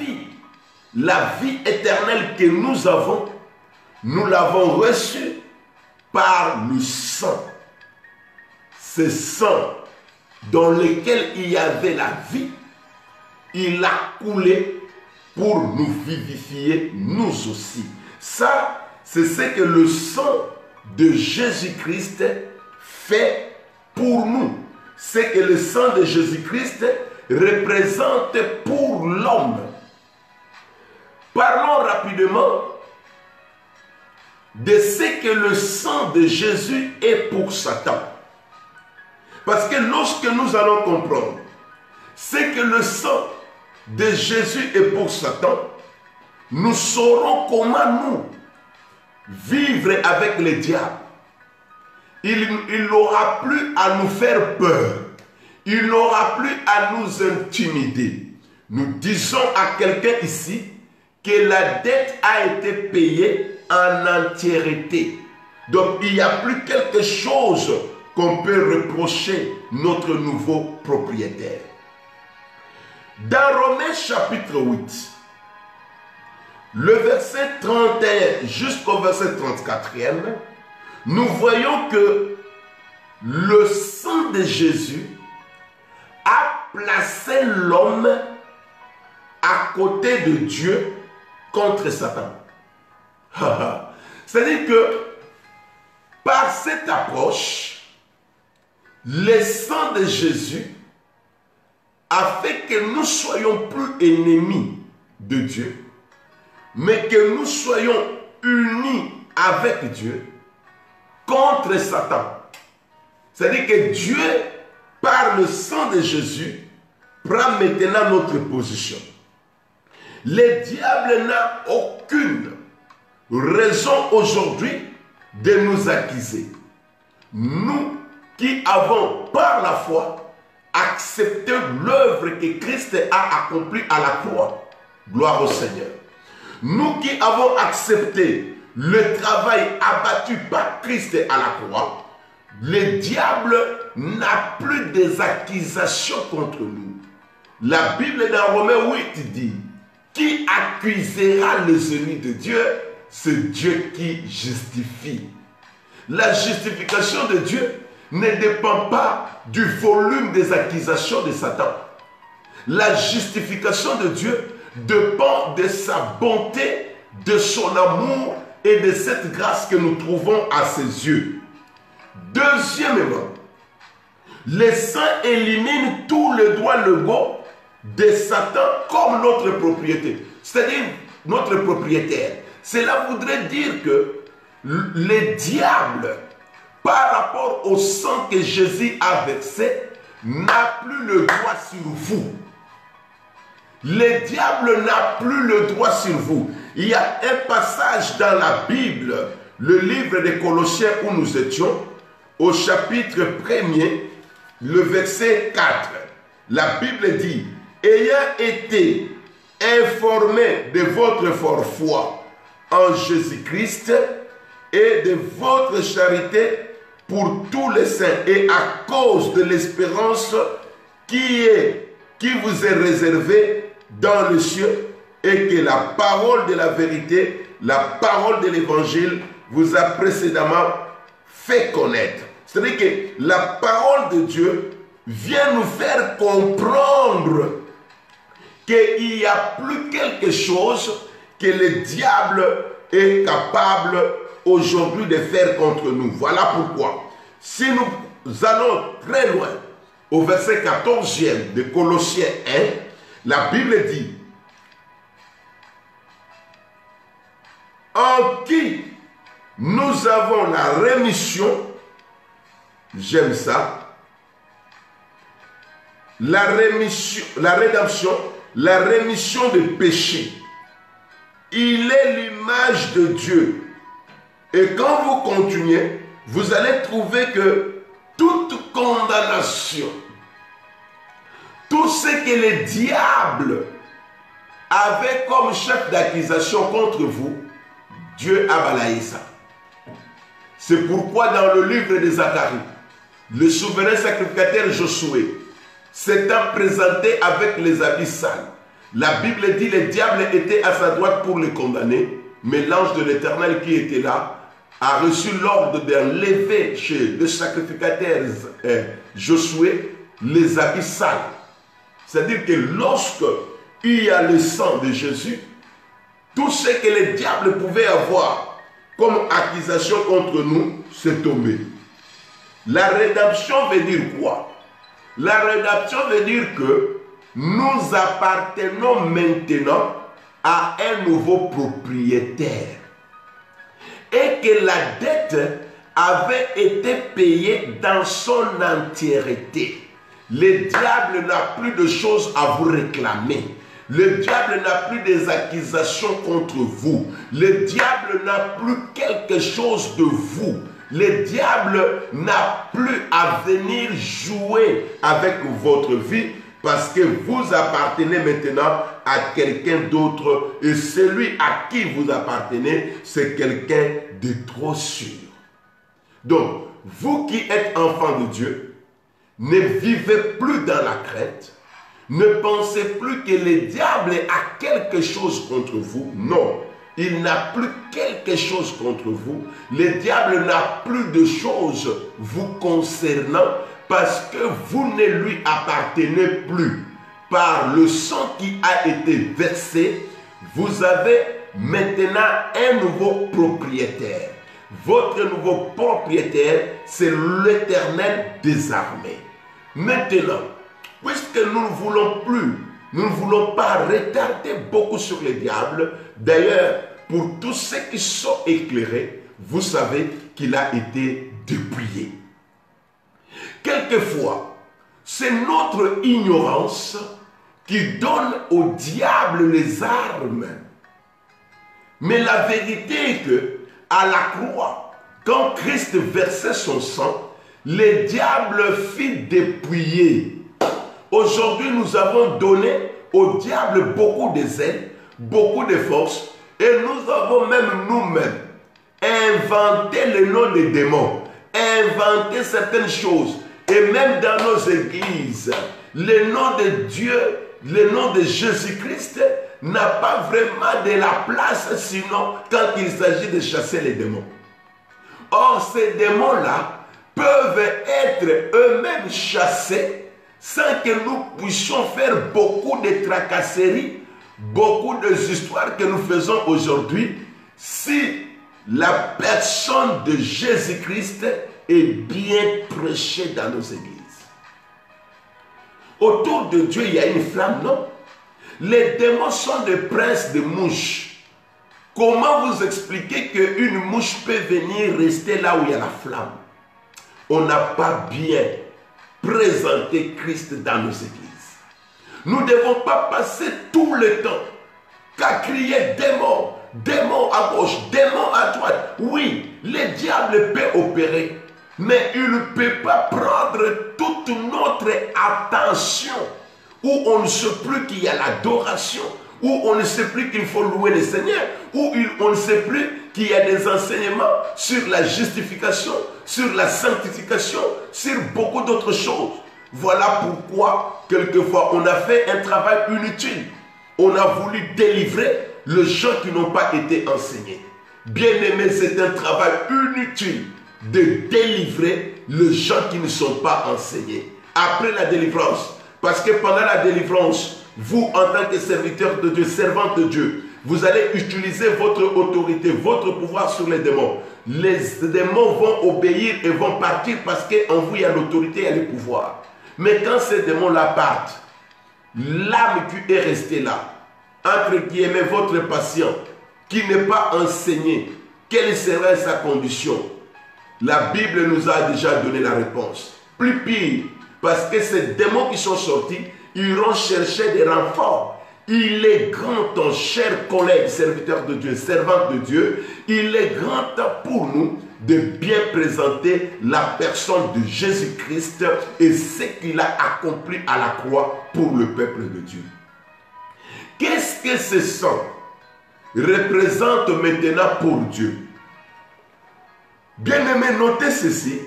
vie éternelle que nous l'avons reçue par le sang. Ce sang dans lequel il y avait la vie, il a coulé pour nous vivifier, nous aussi. Ça, c'est ce que le sang de Jésus-Christ fait pour nous. C'est que le sang de Jésus-Christ représente pour l'homme. Parlons rapidement de ce que le sang de Jésus est pour Satan. Parce que lorsque nous allons comprendre ce que le sang de Jésus est pour Satan, nous saurons comment nous vivre avec le diable. Il n'aura plus à nous faire peur. Il n'aura plus à nous intimider. Nous disons à quelqu'un ici que la dette a été payée en entièreté. Donc il n'y a plus quelque chose qu'on peut reprocher notre nouveau propriétaire. Dans Romains chapitre 8, le verset 31 jusqu'au verset 34e, nous voyons que le sang de Jésus a placé l'homme à côté de Dieu contre Satan. C'est-à-dire que par cette approche, le sang de Jésus a fait que nous soyons plus ennemis de Dieu, mais que nous soyons unis avec Dieu contre Satan. C'est-à-dire que Dieu, par le sang de Jésus, prend maintenant notre position. Le diable n'a aucune raison aujourd'hui de nous accuser. Nous qui avons par la foi accepté l'œuvre que Christ a accomplie à la croix. Gloire au Seigneur. Nous qui avons accepté le travail abattu par Christ à la croix, le diable n'a plus des accusations contre nous. La Bible dans Romains 8 dit, qui accusera les ennemis de Dieu? C'est Dieu qui justifie. La justification de Dieu ne dépend pas du volume des accusations de Satan. La justification de Dieu dépend de sa bonté, de son amour et de cette grâce que nous trouvons à ses yeux. Deuxièmement, le sang élimine tout le droit légaux de Satan comme notre propriété, c'est-à-dire notre propriétaire. Cela voudrait dire que le diable, par rapport au sang que Jésus a versé, n'a plus le droit sur vous. Le diable n'a plus le droit sur vous. Il y a un passage dans la Bible, le livre des Colossiens où nous étions, au chapitre 1er, le verset 4. La Bible dit, ayant été informé de votre forte foi en Jésus-Christ et de votre charité pour tous les saints, et à cause de l'espérance qui vous est réservée dans le ciel, et que la parole de la vérité, la parole de l'évangile vous a précédemment fait connaître. C'est-à-dire que la parole de Dieu vient nous faire comprendre qu'il n'y a plus quelque chose que le diable est capable aujourd'hui de faire contre nous. Voilà pourquoi, si nous allons très loin, au verset 14e de Colossiens 1, la Bible dit, en qui nous avons la rémission, j'aime ça, la rémission des péchés. Il est l'image de Dieu. Et quand vous continuez, vous allez trouver que toute condamnation, tout ce que le diable avait comme chef d'accusation contre vous, Dieu a balayé ça. C'est pourquoi dans le livre de Zacharie, le souverain sacrificateur Josué s'étant présenté avec les habits sales, la Bible dit que le diable était à sa droite pour le condamner, mais l'ange de l'Éternel qui était là a reçu l'ordre d'enlever chez le sacrificateur Josué les habits sales. C'est-à-dire que lorsque il y a le sang de Jésus, tout ce que le diable pouvait avoir comme accusation contre nous, c'est tombé. La rédemption veut dire quoi? La rédemption veut dire que nous appartenons maintenant à un nouveau propriétaire. Et que la dette avait été payée dans son entièreté. Le diable n'a plus de choses à vous réclamer. Le diable n'a plus des accusations contre vous. Le diable n'a plus quelque chose de vous. Le diable n'a plus à venir jouer avec votre vie parce que vous appartenez maintenant à quelqu'un d'autre et celui à qui vous appartenez, c'est quelqu'un de trop sûr. Donc, vous qui êtes enfants de Dieu, ne vivez plus dans la crainte. Ne pensez plus que le diable a quelque chose contre vous. Non, il n'a plus quelque chose contre vous. Le diable n'a plus de choses vous concernant parce que vous ne lui appartenez plus. Par le sang qui a été versé, vous avez maintenant un nouveau propriétaire. Votre nouveau propriétaire, c'est l'Éternel des armées. Maintenant, puisque nous ne voulons pas retarder beaucoup sur le diable. D'ailleurs, pour tous ceux qui sont éclairés, vous savez qu'il a été dépouillé. Quelquefois, c'est notre ignorance qui donne au diable les armes. Mais la vérité est que, à la croix, quand Christ versait son sang, le diable fit dépouiller. Aujourd'hui, nous avons donné au diable beaucoup de zèle, beaucoup de force, et nous avons même nous-mêmes inventé le nom des démons, inventé certaines choses, et même dans nos églises, le nom de Dieu, le nom de Jésus-Christ n'a pas vraiment de la place, sinon quand il s'agit de chasser les démons. Or, ces démons-là peuvent être eux-mêmes chassés sans que nous puissions faire beaucoup de tracasseries, beaucoup d'histoires que nous faisons aujourd'hui, si la personne de Jésus-Christ est bien prêchée dans nos églises. Autour de Dieu, il y a une flamme, non? Les démons sont des princes de mouches. Comment vous expliquez qu'une mouche peut venir rester là où il y a la flamme? On n'a pas bien présenté Christ dans nos églises. Nous ne devons pas passer tout le temps qu'à crier démon, démon à gauche, démon à droite. Oui, le diable peut opérer, mais il ne peut pas prendre toute notre attention, où on ne sait plus qu'il y a l'adoration, où on ne sait plus qu'il faut louer le Seigneur, où on ne sait plus qu'il y a des enseignements sur la justification, sur la sanctification, sur beaucoup d'autres choses. Voilà pourquoi, quelquefois, on a fait un travail inutile. On a voulu délivrer les gens qui n'ont pas été enseignés. Bien-aimé, c'est un travail inutile de délivrer les gens qui ne sont pas enseignés. Après la délivrance, parce que pendant la délivrance, vous, en tant que serviteur de Dieu, servante de Dieu, vous allez utiliser votre autorité, votre pouvoir sur les démons. Les démons vont obéir et vont partir parce qu'en vous, il y a l'autorité et le pouvoir. Mais quand ces démons-là partent, l'âme qui est restée là, entre guillemets, votre patient, qui n'est pas enseigné, quelle serait sa condition? La Bible nous a déjà donné la réponse. Plus pire, parce que ces démons qui sont sortis, ils iront chercher des renforts. Il est grand temps, chers collègues, serviteurs de Dieu, servantes de Dieu, il est grand temps pour nous de bien présenter la personne de Jésus-Christ et ce qu'il a accompli à la croix pour le peuple de Dieu. Qu'est-ce que ce sang représente maintenant pour Dieu? Bien-aimé, notez ceci,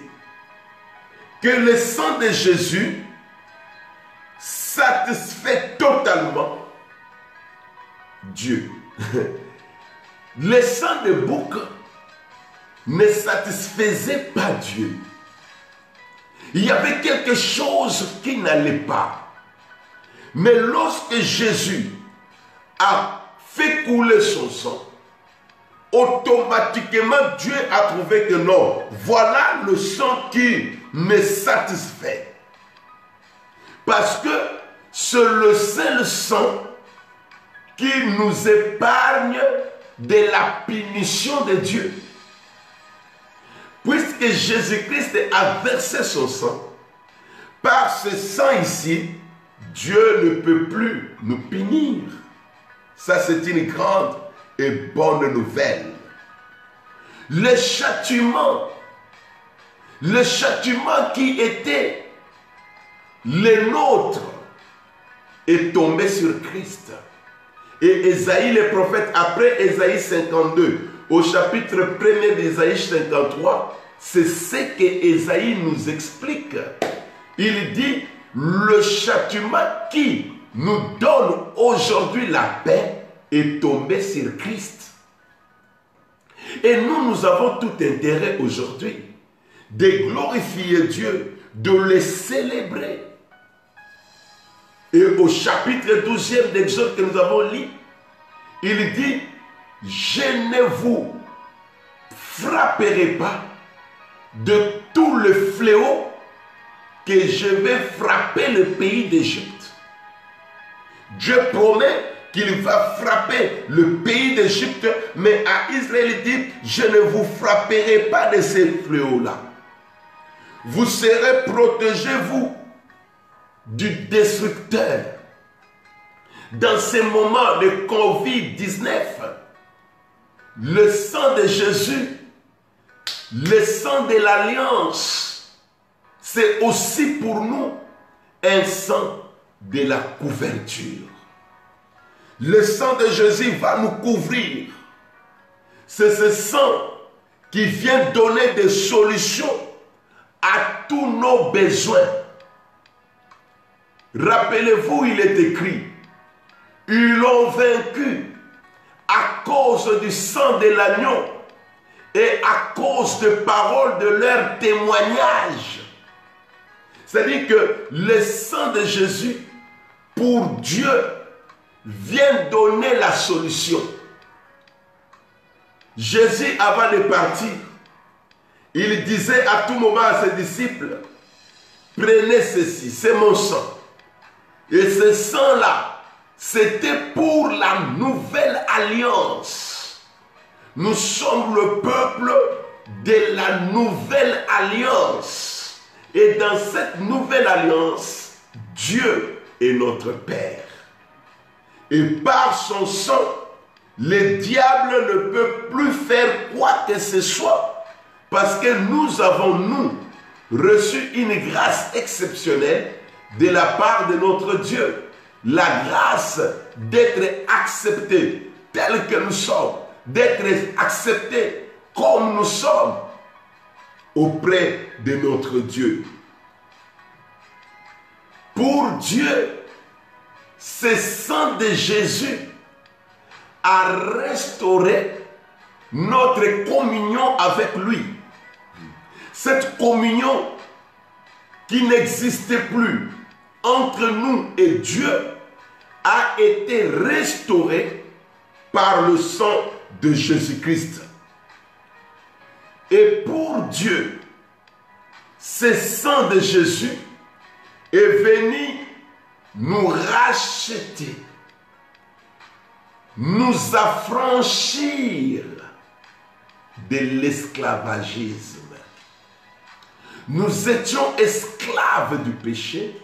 que le sang de Jésus satisfait totalement Dieu. Le sang de bouc ne satisfaisait pas Dieu. Il y avait quelque chose qui n'allait pas. Mais lorsque Jésus a fait couler son sang, automatiquement Dieu a trouvé que non, voilà le sang qui me satisfait. Parce que c'est le seul sang qui nous épargne de la punition de Dieu. Puisque Jésus-Christ a versé son sang, par ce sang ici, Dieu ne peut plus nous punir. Ça, c'est une grande et bonne nouvelle. Le châtiment qui était le nôtre est tombé sur Christ. Et Ésaïe le prophète, après Ésaïe 52, au chapitre 1er d'Ésaïe 53, c'est ce que Ésaïe nous explique. Il dit, le châtiment qui nous donne aujourd'hui la paix est tombé sur Christ. Et nous avons tout intérêt aujourd'hui de glorifier Dieu, de le célébrer. Et au chapitre 12e d'Exode que nous avons lu, il dit, je ne vous frapperai pas de tout le fléau que je vais frapper le pays d'Égypte. Dieu promet qu'il va frapper le pays d'Égypte, mais à Israël, il dit, je ne vous frapperai pas de ces fléaux-là. Vous serez protégés, vous, du destructeur. Dans ces moments de Covid-19, le sang de Jésus, le sang de l'Alliance, c'est aussi pour nous un sang de la couverture. Le sang de Jésus va nous couvrir. C'est ce sang qui vient donner des solutions à tous nos besoins. Rappelez-vous, il est écrit, ils l'ont vaincu à cause du sang de l'agneau et à cause de paroles de leur témoignage. C'est-à-dire que le sang de Jésus, pour Dieu, vient donner la solution. Jésus, avant de partir, il disait à tout moment à ses disciples, prenez ceci, c'est mon sang. Et ce sang-là, c'était pour la nouvelle alliance. Nous sommes le peuple de la nouvelle alliance. Et dans cette nouvelle alliance, Dieu est notre Père. Et par son sang, le diable ne peut plus faire quoi que ce soit. Parce que nous avons, nous, reçu une grâce exceptionnelle de la part de notre Dieu. La grâce d'être accepté tel que nous sommes, d'être accepté comme nous sommes auprès de notre Dieu. Pour Dieu, ce sang de Jésus a restauré notre communion avec lui. Cette communion qui n'existait plus entre nous et Dieu a été restaurée par le sang de Jésus-Christ. Et pour Dieu, ce sang de Jésus est venu nous racheter, nous affranchir de l'esclavagisme. Nous étions esclaves du péché,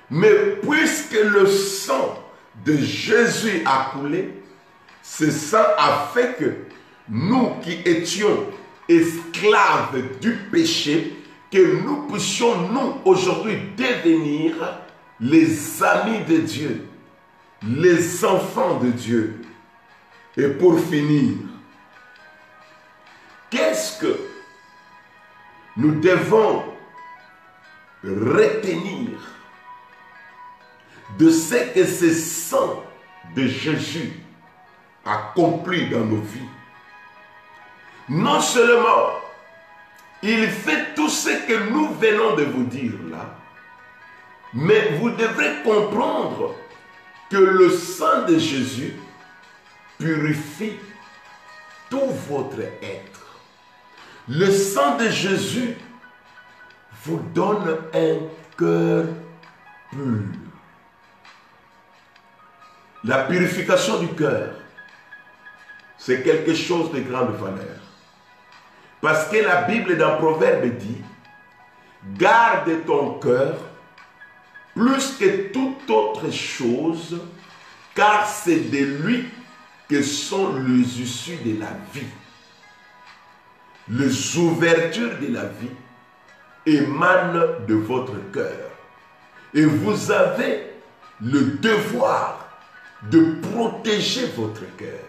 mais puisque le sang de Jésus a coulé, ce sang a fait que nous qui étions esclaves du péché, que nous puissions nous aujourd'hui devenir les amis de Dieu, les enfants de Dieu. Et pour finir, qu'est-ce que nous devons retenir de ce que ce sang de Jésus accomplit dans nos vies? Non seulement il fait tout ce que nous venons de vous dire là, mais vous devrez comprendre que le sang de Jésus purifie tout votre être. Le sang de Jésus vous donne un cœur pur. La purification du cœur, c'est quelque chose de grande valeur. Parce que la Bible dans Proverbe dit, garde ton cœur plus que toute autre chose, car c'est de lui que sont les issues de la vie. Les ouvertures de la vie émanent de votre cœur. Et vous avez le devoir de protéger votre cœur,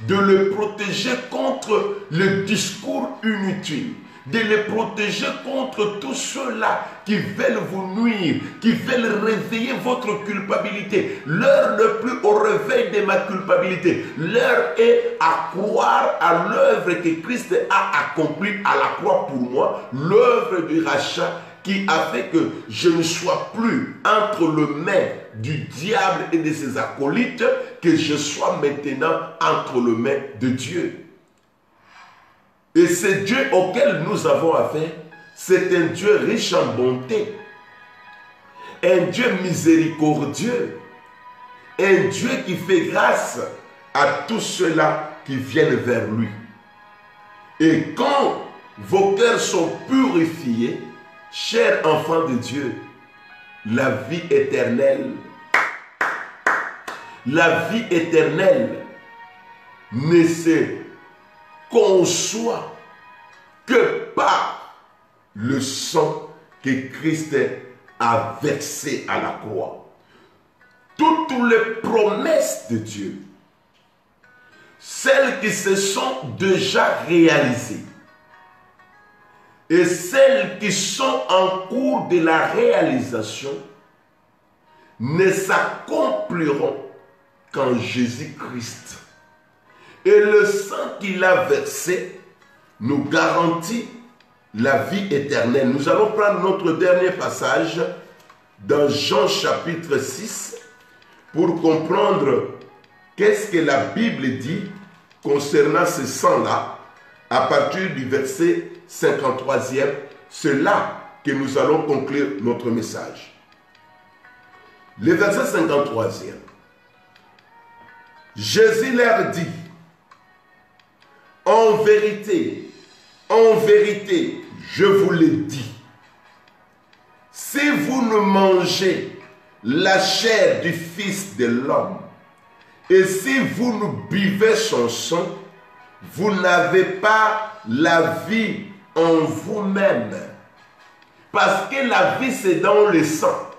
de le protéger contre le discours inutile, de le protéger contre tous ceux-là qui veulent vous nuire, qui veulent réveiller votre culpabilité. L'heure n'est plus au réveil de ma culpabilité. L'heure est à croire à l'œuvre que Christ a accomplie à la croix pour moi, l'œuvre du rachat qui a fait que je ne sois plus entre les mains du diable et de ses acolytes, que je sois maintenant entre les mains de Dieu. Et ce Dieu auquel nous avons affaire, c'est un Dieu riche en bonté, un Dieu miséricordieux, un Dieu qui fait grâce à tous ceux-là qui viennent vers lui. Et quand vos cœurs sont purifiés, chers enfants de Dieu, la vie éternelle ne se conçoit que par le sang que Christ a versé à la croix. Toutes les promesses de Dieu, celles qui se sont déjà réalisées et celles qui sont en cours de la réalisation, ne s'accompliront qu'en Jésus-Christ. Et le sang qu'il a versé nous garantit la vie éternelle. Nous allons prendre notre dernier passage dans Jean chapitre 6 pour comprendre qu'est-ce que la Bible dit concernant ce sang-là à partir du verset 53e. C'est là que nous allons conclure notre message. Le verset 53e. Jésus leur dit, en vérité, je vous le dis, si vous ne mangez la chair du Fils de l'homme. Et si vous ne buvez son sang, vous n'avez pas la vie en vous-même. Parce que la vie, c'est dans le sang.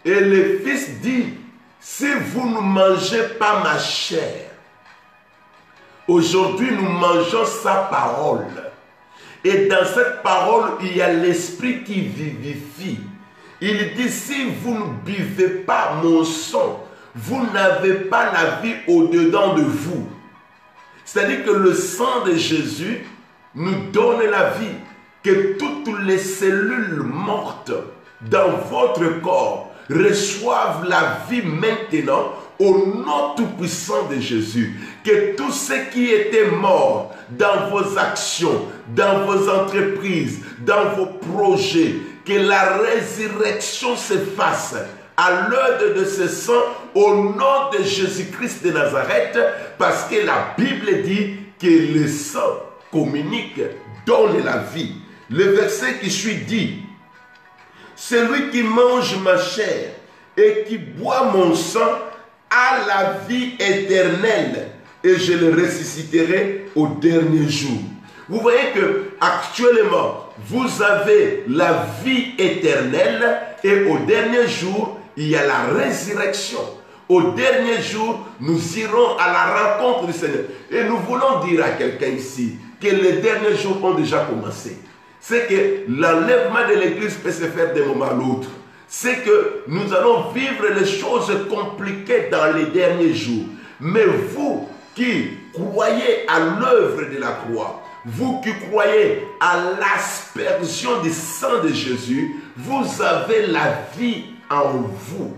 Et le Fils dit, si vous ne mangez pas ma chair, aujourd'hui nous mangeons sa parole. Et dans cette parole, il y a l'esprit qui vivifie. Il dit, si vous ne buvez pas mon sang, vous n'avez pas la vie au-dedans de vous. C'est-à-dire que le sang de Jésus nous donne la vie. Que toutes les cellules mortes dans votre corps reçoivent la vie maintenant au nom tout-puissant de Jésus. Que tout ce qui était mort dans vos actions, dans vos entreprises, dans vos projets, que la résurrection se fasse à l'heure de ce sang au nom de Jésus-Christ de Nazareth, parce que la Bible dit que le sang communique, donne la vie. Le verset qui suit dit, celui qui mange ma chair et qui boit mon sang a la vie éternelle et je le ressusciterai au dernier jour. Vous voyez que actuellement, vous avez la vie éternelle et au dernier jour, il y a la résurrection. Au dernier jour, nous irons à la rencontre du Seigneur. Et nous voulons dire à quelqu'un ici que les derniers jours ont déjà commencé. C'est que l'enlèvement de l'église peut se faire d'un moment à l'autre. C'est que nous allons vivre les choses compliquées dans les derniers jours. Mais vous qui croyez à l'œuvre de la croix, vous qui croyez à l'aspersion du sang de Jésus, vous avez la vie en vous.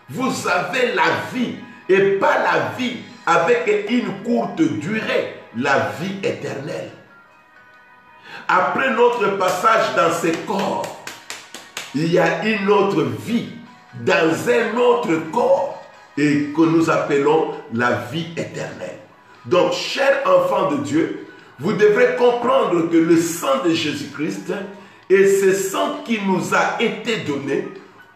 Vous avez la vie, et pas la vie avec une courte durée, la vie éternelle. Après notre passage dans ce corps, il y a une autre vie dans un autre corps et que nous appelons la vie éternelle. Donc, chers enfants de Dieu, vous devrez comprendre que le sang de Jésus-Christ est ce sang qui nous a été donné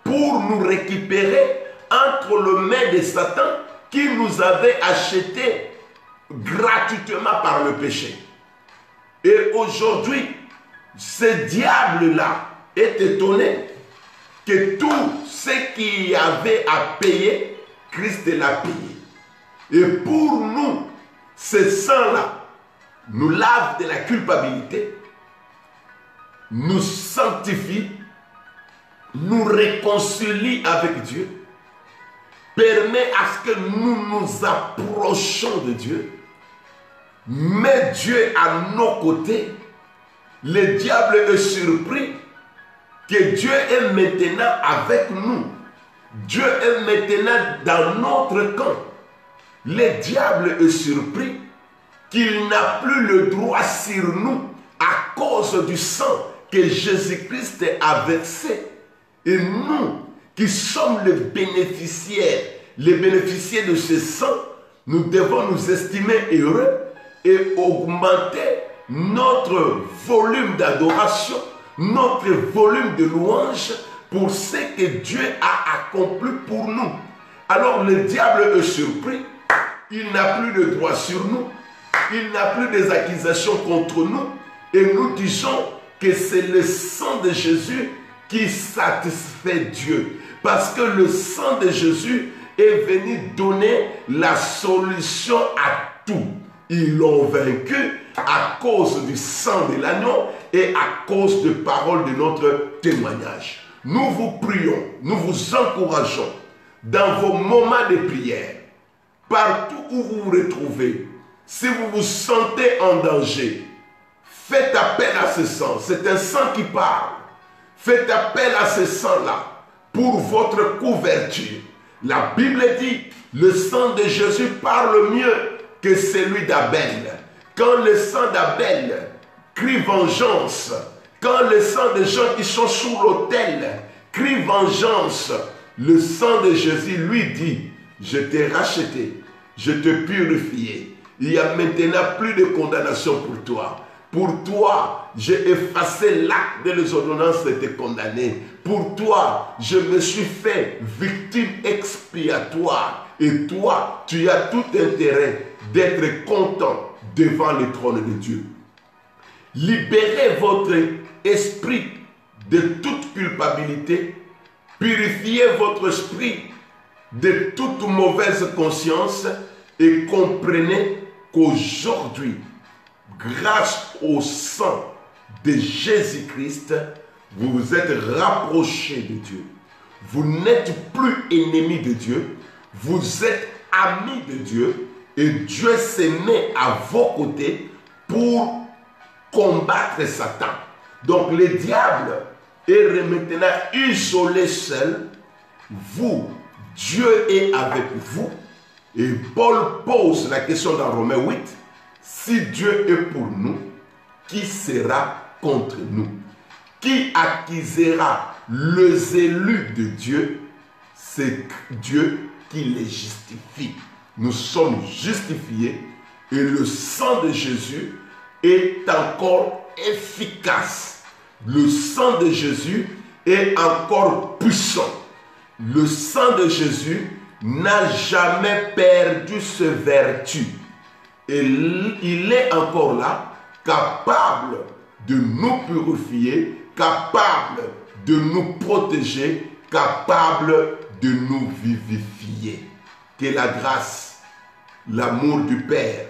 pour nous récupérer entre les mains de Satan qui nous avait achetés gratuitement par le péché. Et aujourd'hui, ce diable-là est étonné que tout ce qu'il y avait à payer, Christ l'a payé. Et pour nous, ce sang-là nous lave de la culpabilité, nous sanctifie, nous réconcilie avec Dieu, permet à ce que nous nous approchions de Dieu, met Dieu à nos côtés. Le diable est surpris que Dieu est maintenant avec nous. Dieu est maintenant dans notre camp. Le diable est surpris qu'il n'a plus le droit sur nous à cause du sang que Jésus-Christ a versé. Et nous, qui sommes les bénéficiaires de ce sang, nous devons nous estimer heureux et augmenter notre volume d'adoration, notre volume de louange pour ce que Dieu a accompli pour nous. Alors le diable est surpris, il n'a plus de droit sur nous, il n'a plus des accusations contre nous, et nous disons que c'est le sang de Jésus qui satisfait Dieu. Parce que le sang de Jésus est venu donner la solution à tout. Ils l'ont vaincu à cause du sang de l'agneau et à cause des paroles de notre témoignage. Nous vous prions, nous vous encourageons dans vos moments de prière, partout où vous vous retrouvez, si vous vous sentez en danger, faites appel à ce sang. C'est un sang qui parle. Faites appel à ce sang-là pour votre couverture. La Bible dit, le sang de Jésus parle mieux que celui d'Abel. Quand le sang d'Abel crie vengeance, quand le sang des gens qui sont sous l'autel crie vengeance, le sang de Jésus lui dit, je t'ai racheté, je t'ai purifié. Il n'y a maintenant plus de condamnation pour toi. Pour toi, j'ai effacé l'acte des ordonnances de te condamner. Pour toi, je me suis fait victime expiatoire. Et toi, tu as tout intérêt d'être content devant le trône de Dieu. Libérez votre esprit de toute culpabilité. Purifiez votre esprit de toute mauvaise conscience et comprenez qu'aujourd'hui, grâce au sang de Jésus-Christ, vous vous êtes rapprochés de Dieu. Vous n'êtes plus ennemis de Dieu, vous êtes amis de Dieu et Dieu s'est mis à vos côtés pour combattre Satan. Donc le diable est maintenant isolé seul. Vous, Dieu est avec vous. Et Paul pose la question dans Romains 8. Si Dieu est pour nous, qui sera contre nous? Qui accusera les élus de Dieu? C'est Dieu qui les justifie. Nous sommes justifiés et le sang de Jésus est encore efficace. Le sang de Jésus est encore puissant. Le sang de Jésus n'a jamais perdu ses vertus. Et il est encore là, capable de nous purifier, capable de nous protéger, capable de nous vivifier. Que la grâce, l'amour du Père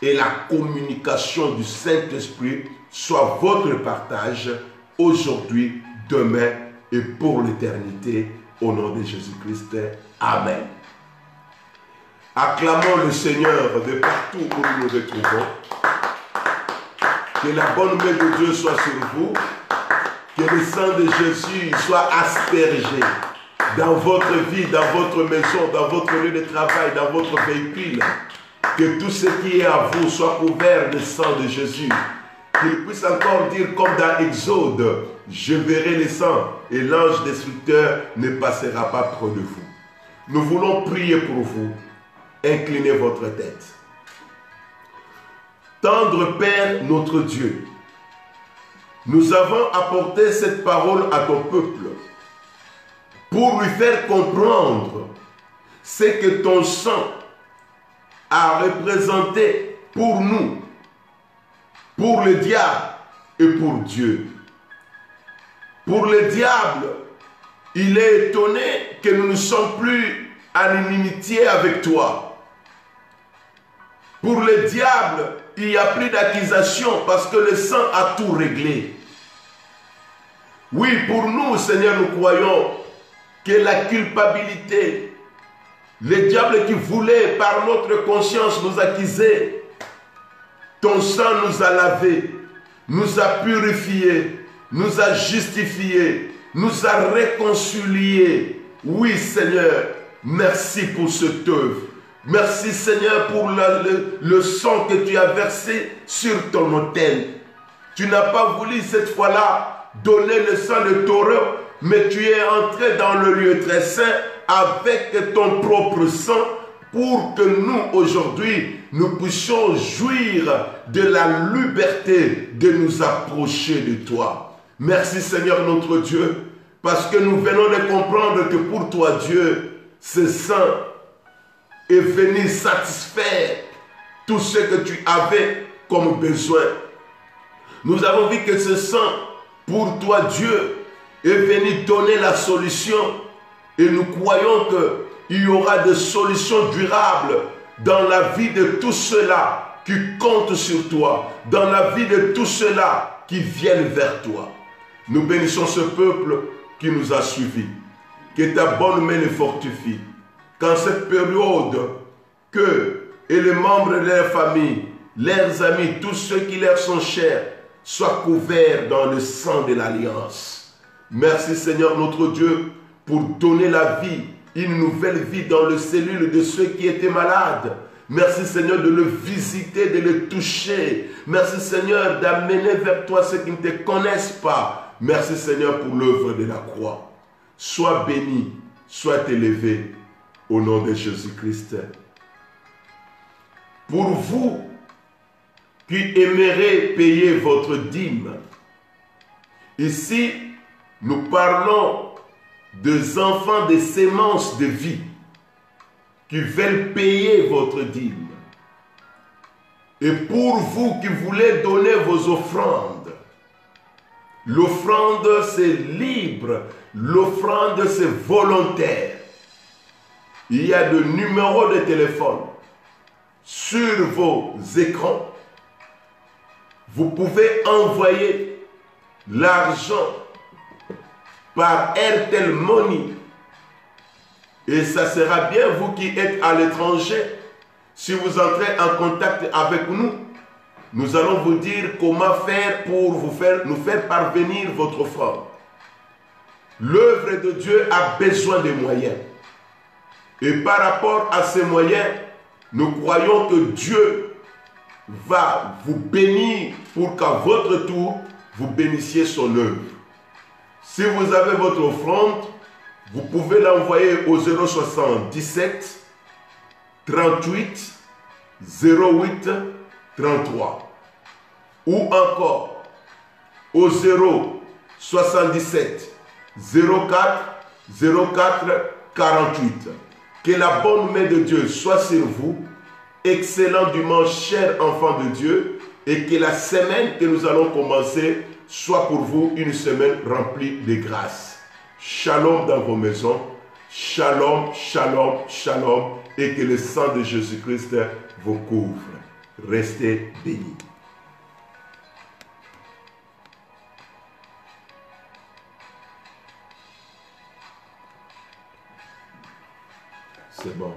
et la communication du Saint-Esprit soient votre partage aujourd'hui, demain et pour l'éternité. Au nom de Jésus-Christ. Amen. Acclamons le Seigneur de partout où nous nous retrouvons. Que la bonne main de Dieu soit sur vous. Que le sang de Jésus soit aspergé dans votre vie, dans votre maison, dans votre lieu de travail, dans votre véhicule. Que tout ce qui est à vous soit couvert du sang de Jésus. Qu'il puisse encore dire comme dans Exode, je verrai le sang et l'ange destructeur ne passera pas près de vous. Nous voulons prier pour vous. Inclinez votre tête. Tendre Père notre Dieu, nous avons apporté cette parole à ton peuple pour lui faire comprendre ce que ton sang a représenté pour nous, pour le diable et pour Dieu. Pour le diable, il est étonné que nous ne sommes plus en inimitié avec toi. Pour le diable, il n'y a plus d'accusation parce que le sang a tout réglé. Oui, pour nous, Seigneur, nous croyons que la culpabilité, le diable qui voulait par notre conscience nous accuser, ton sang nous a lavés, nous a purifiés, nous a justifiés, nous a réconciliés. Oui, Seigneur, merci pour cette œuvre. Merci, Seigneur, pour le sang que tu as versé sur ton autel. Tu n'as pas voulu cette fois-là donner le sang de taureau, mais tu es entré dans le lieu très saint avec ton propre sang pour que nous, aujourd'hui, nous puissions jouir de la liberté de nous approcher de toi. Merci, Seigneur notre Dieu, parce que nous venons de comprendre que pour toi, Dieu, ce sang est venu satisfaire tout ce que tu avais comme besoin. Nous avons vu que ce sang, pour toi, Dieu, est venu donner la solution. Et nous croyons qu'il y aura des solutions durables dans la vie de tous ceux-là qui comptent sur toi, dans la vie de tous ceux-là qui viennent vers toi. Nous bénissons ce peuple qui nous a suivis. Que ta bonne main les fortifie. Qu'en cette période, et les membres de leur famille, leurs amis, tous ceux qui leur sont chers, soient couverts dans le sang de l'alliance. Merci Seigneur notre Dieu pour donner la vie, une nouvelle vie dans les cellules de ceux qui étaient malades. Merci Seigneur de le visiter, de le toucher. Merci Seigneur d'amener vers toi ceux qui ne te connaissent pas. Merci Seigneur pour l'œuvre de la croix. Sois béni, sois élevé au nom de Jésus-Christ. Pour vous qui aimeraient payer votre dîme. Ici, nous parlons des enfants des semences de vie qui veulent payer votre dîme. Et pour vous qui voulez donner vos offrandes, l'offrande c'est libre, l'offrande c'est volontaire. Il y a des numéros de téléphone sur vos écrans. Vous pouvez envoyer l'argent par Airtel Money. Et ça sera bien vous qui êtes à l'étranger. Si vous entrez en contact avec nous, nous allons vous dire comment faire pour nous faire parvenir votre offrande. L'œuvre de Dieu a besoin de moyens. Et par rapport à ces moyens, nous croyons que Dieu va vous bénir pour qu'à votre tour, vous bénissiez son œuvre. Si vous avez votre offrande, vous pouvez l'envoyer au 077 38 08 33 ou encore au 077 04 04 48. Que la bonne main de Dieu soit sur vous. Excellent dimanche, chers enfants de Dieu, et que la semaine que nous allons commencer soit pour vous une semaine remplie de grâce. Shalom dans vos maisons. Shalom, shalom, shalom. Et que le sang de Jésus-Christ vous couvre. Restez bénis. C'est bon.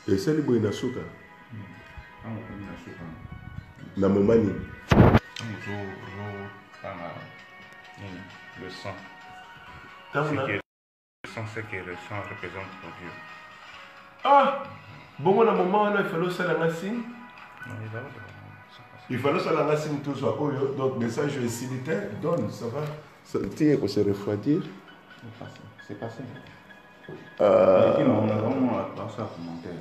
Et c'est le boy na suka. Na momani. Le sang. Le sang, c'est que le sang représente pour Dieu. Ah! Bon, à un moment, il fallait ça la signe. Il fallait ça la signe tout ça. Donc, message facilitaire, donne, ça va. Ça tient qu'on se refroidir. C'est passé. On a vraiment passé à commentaire.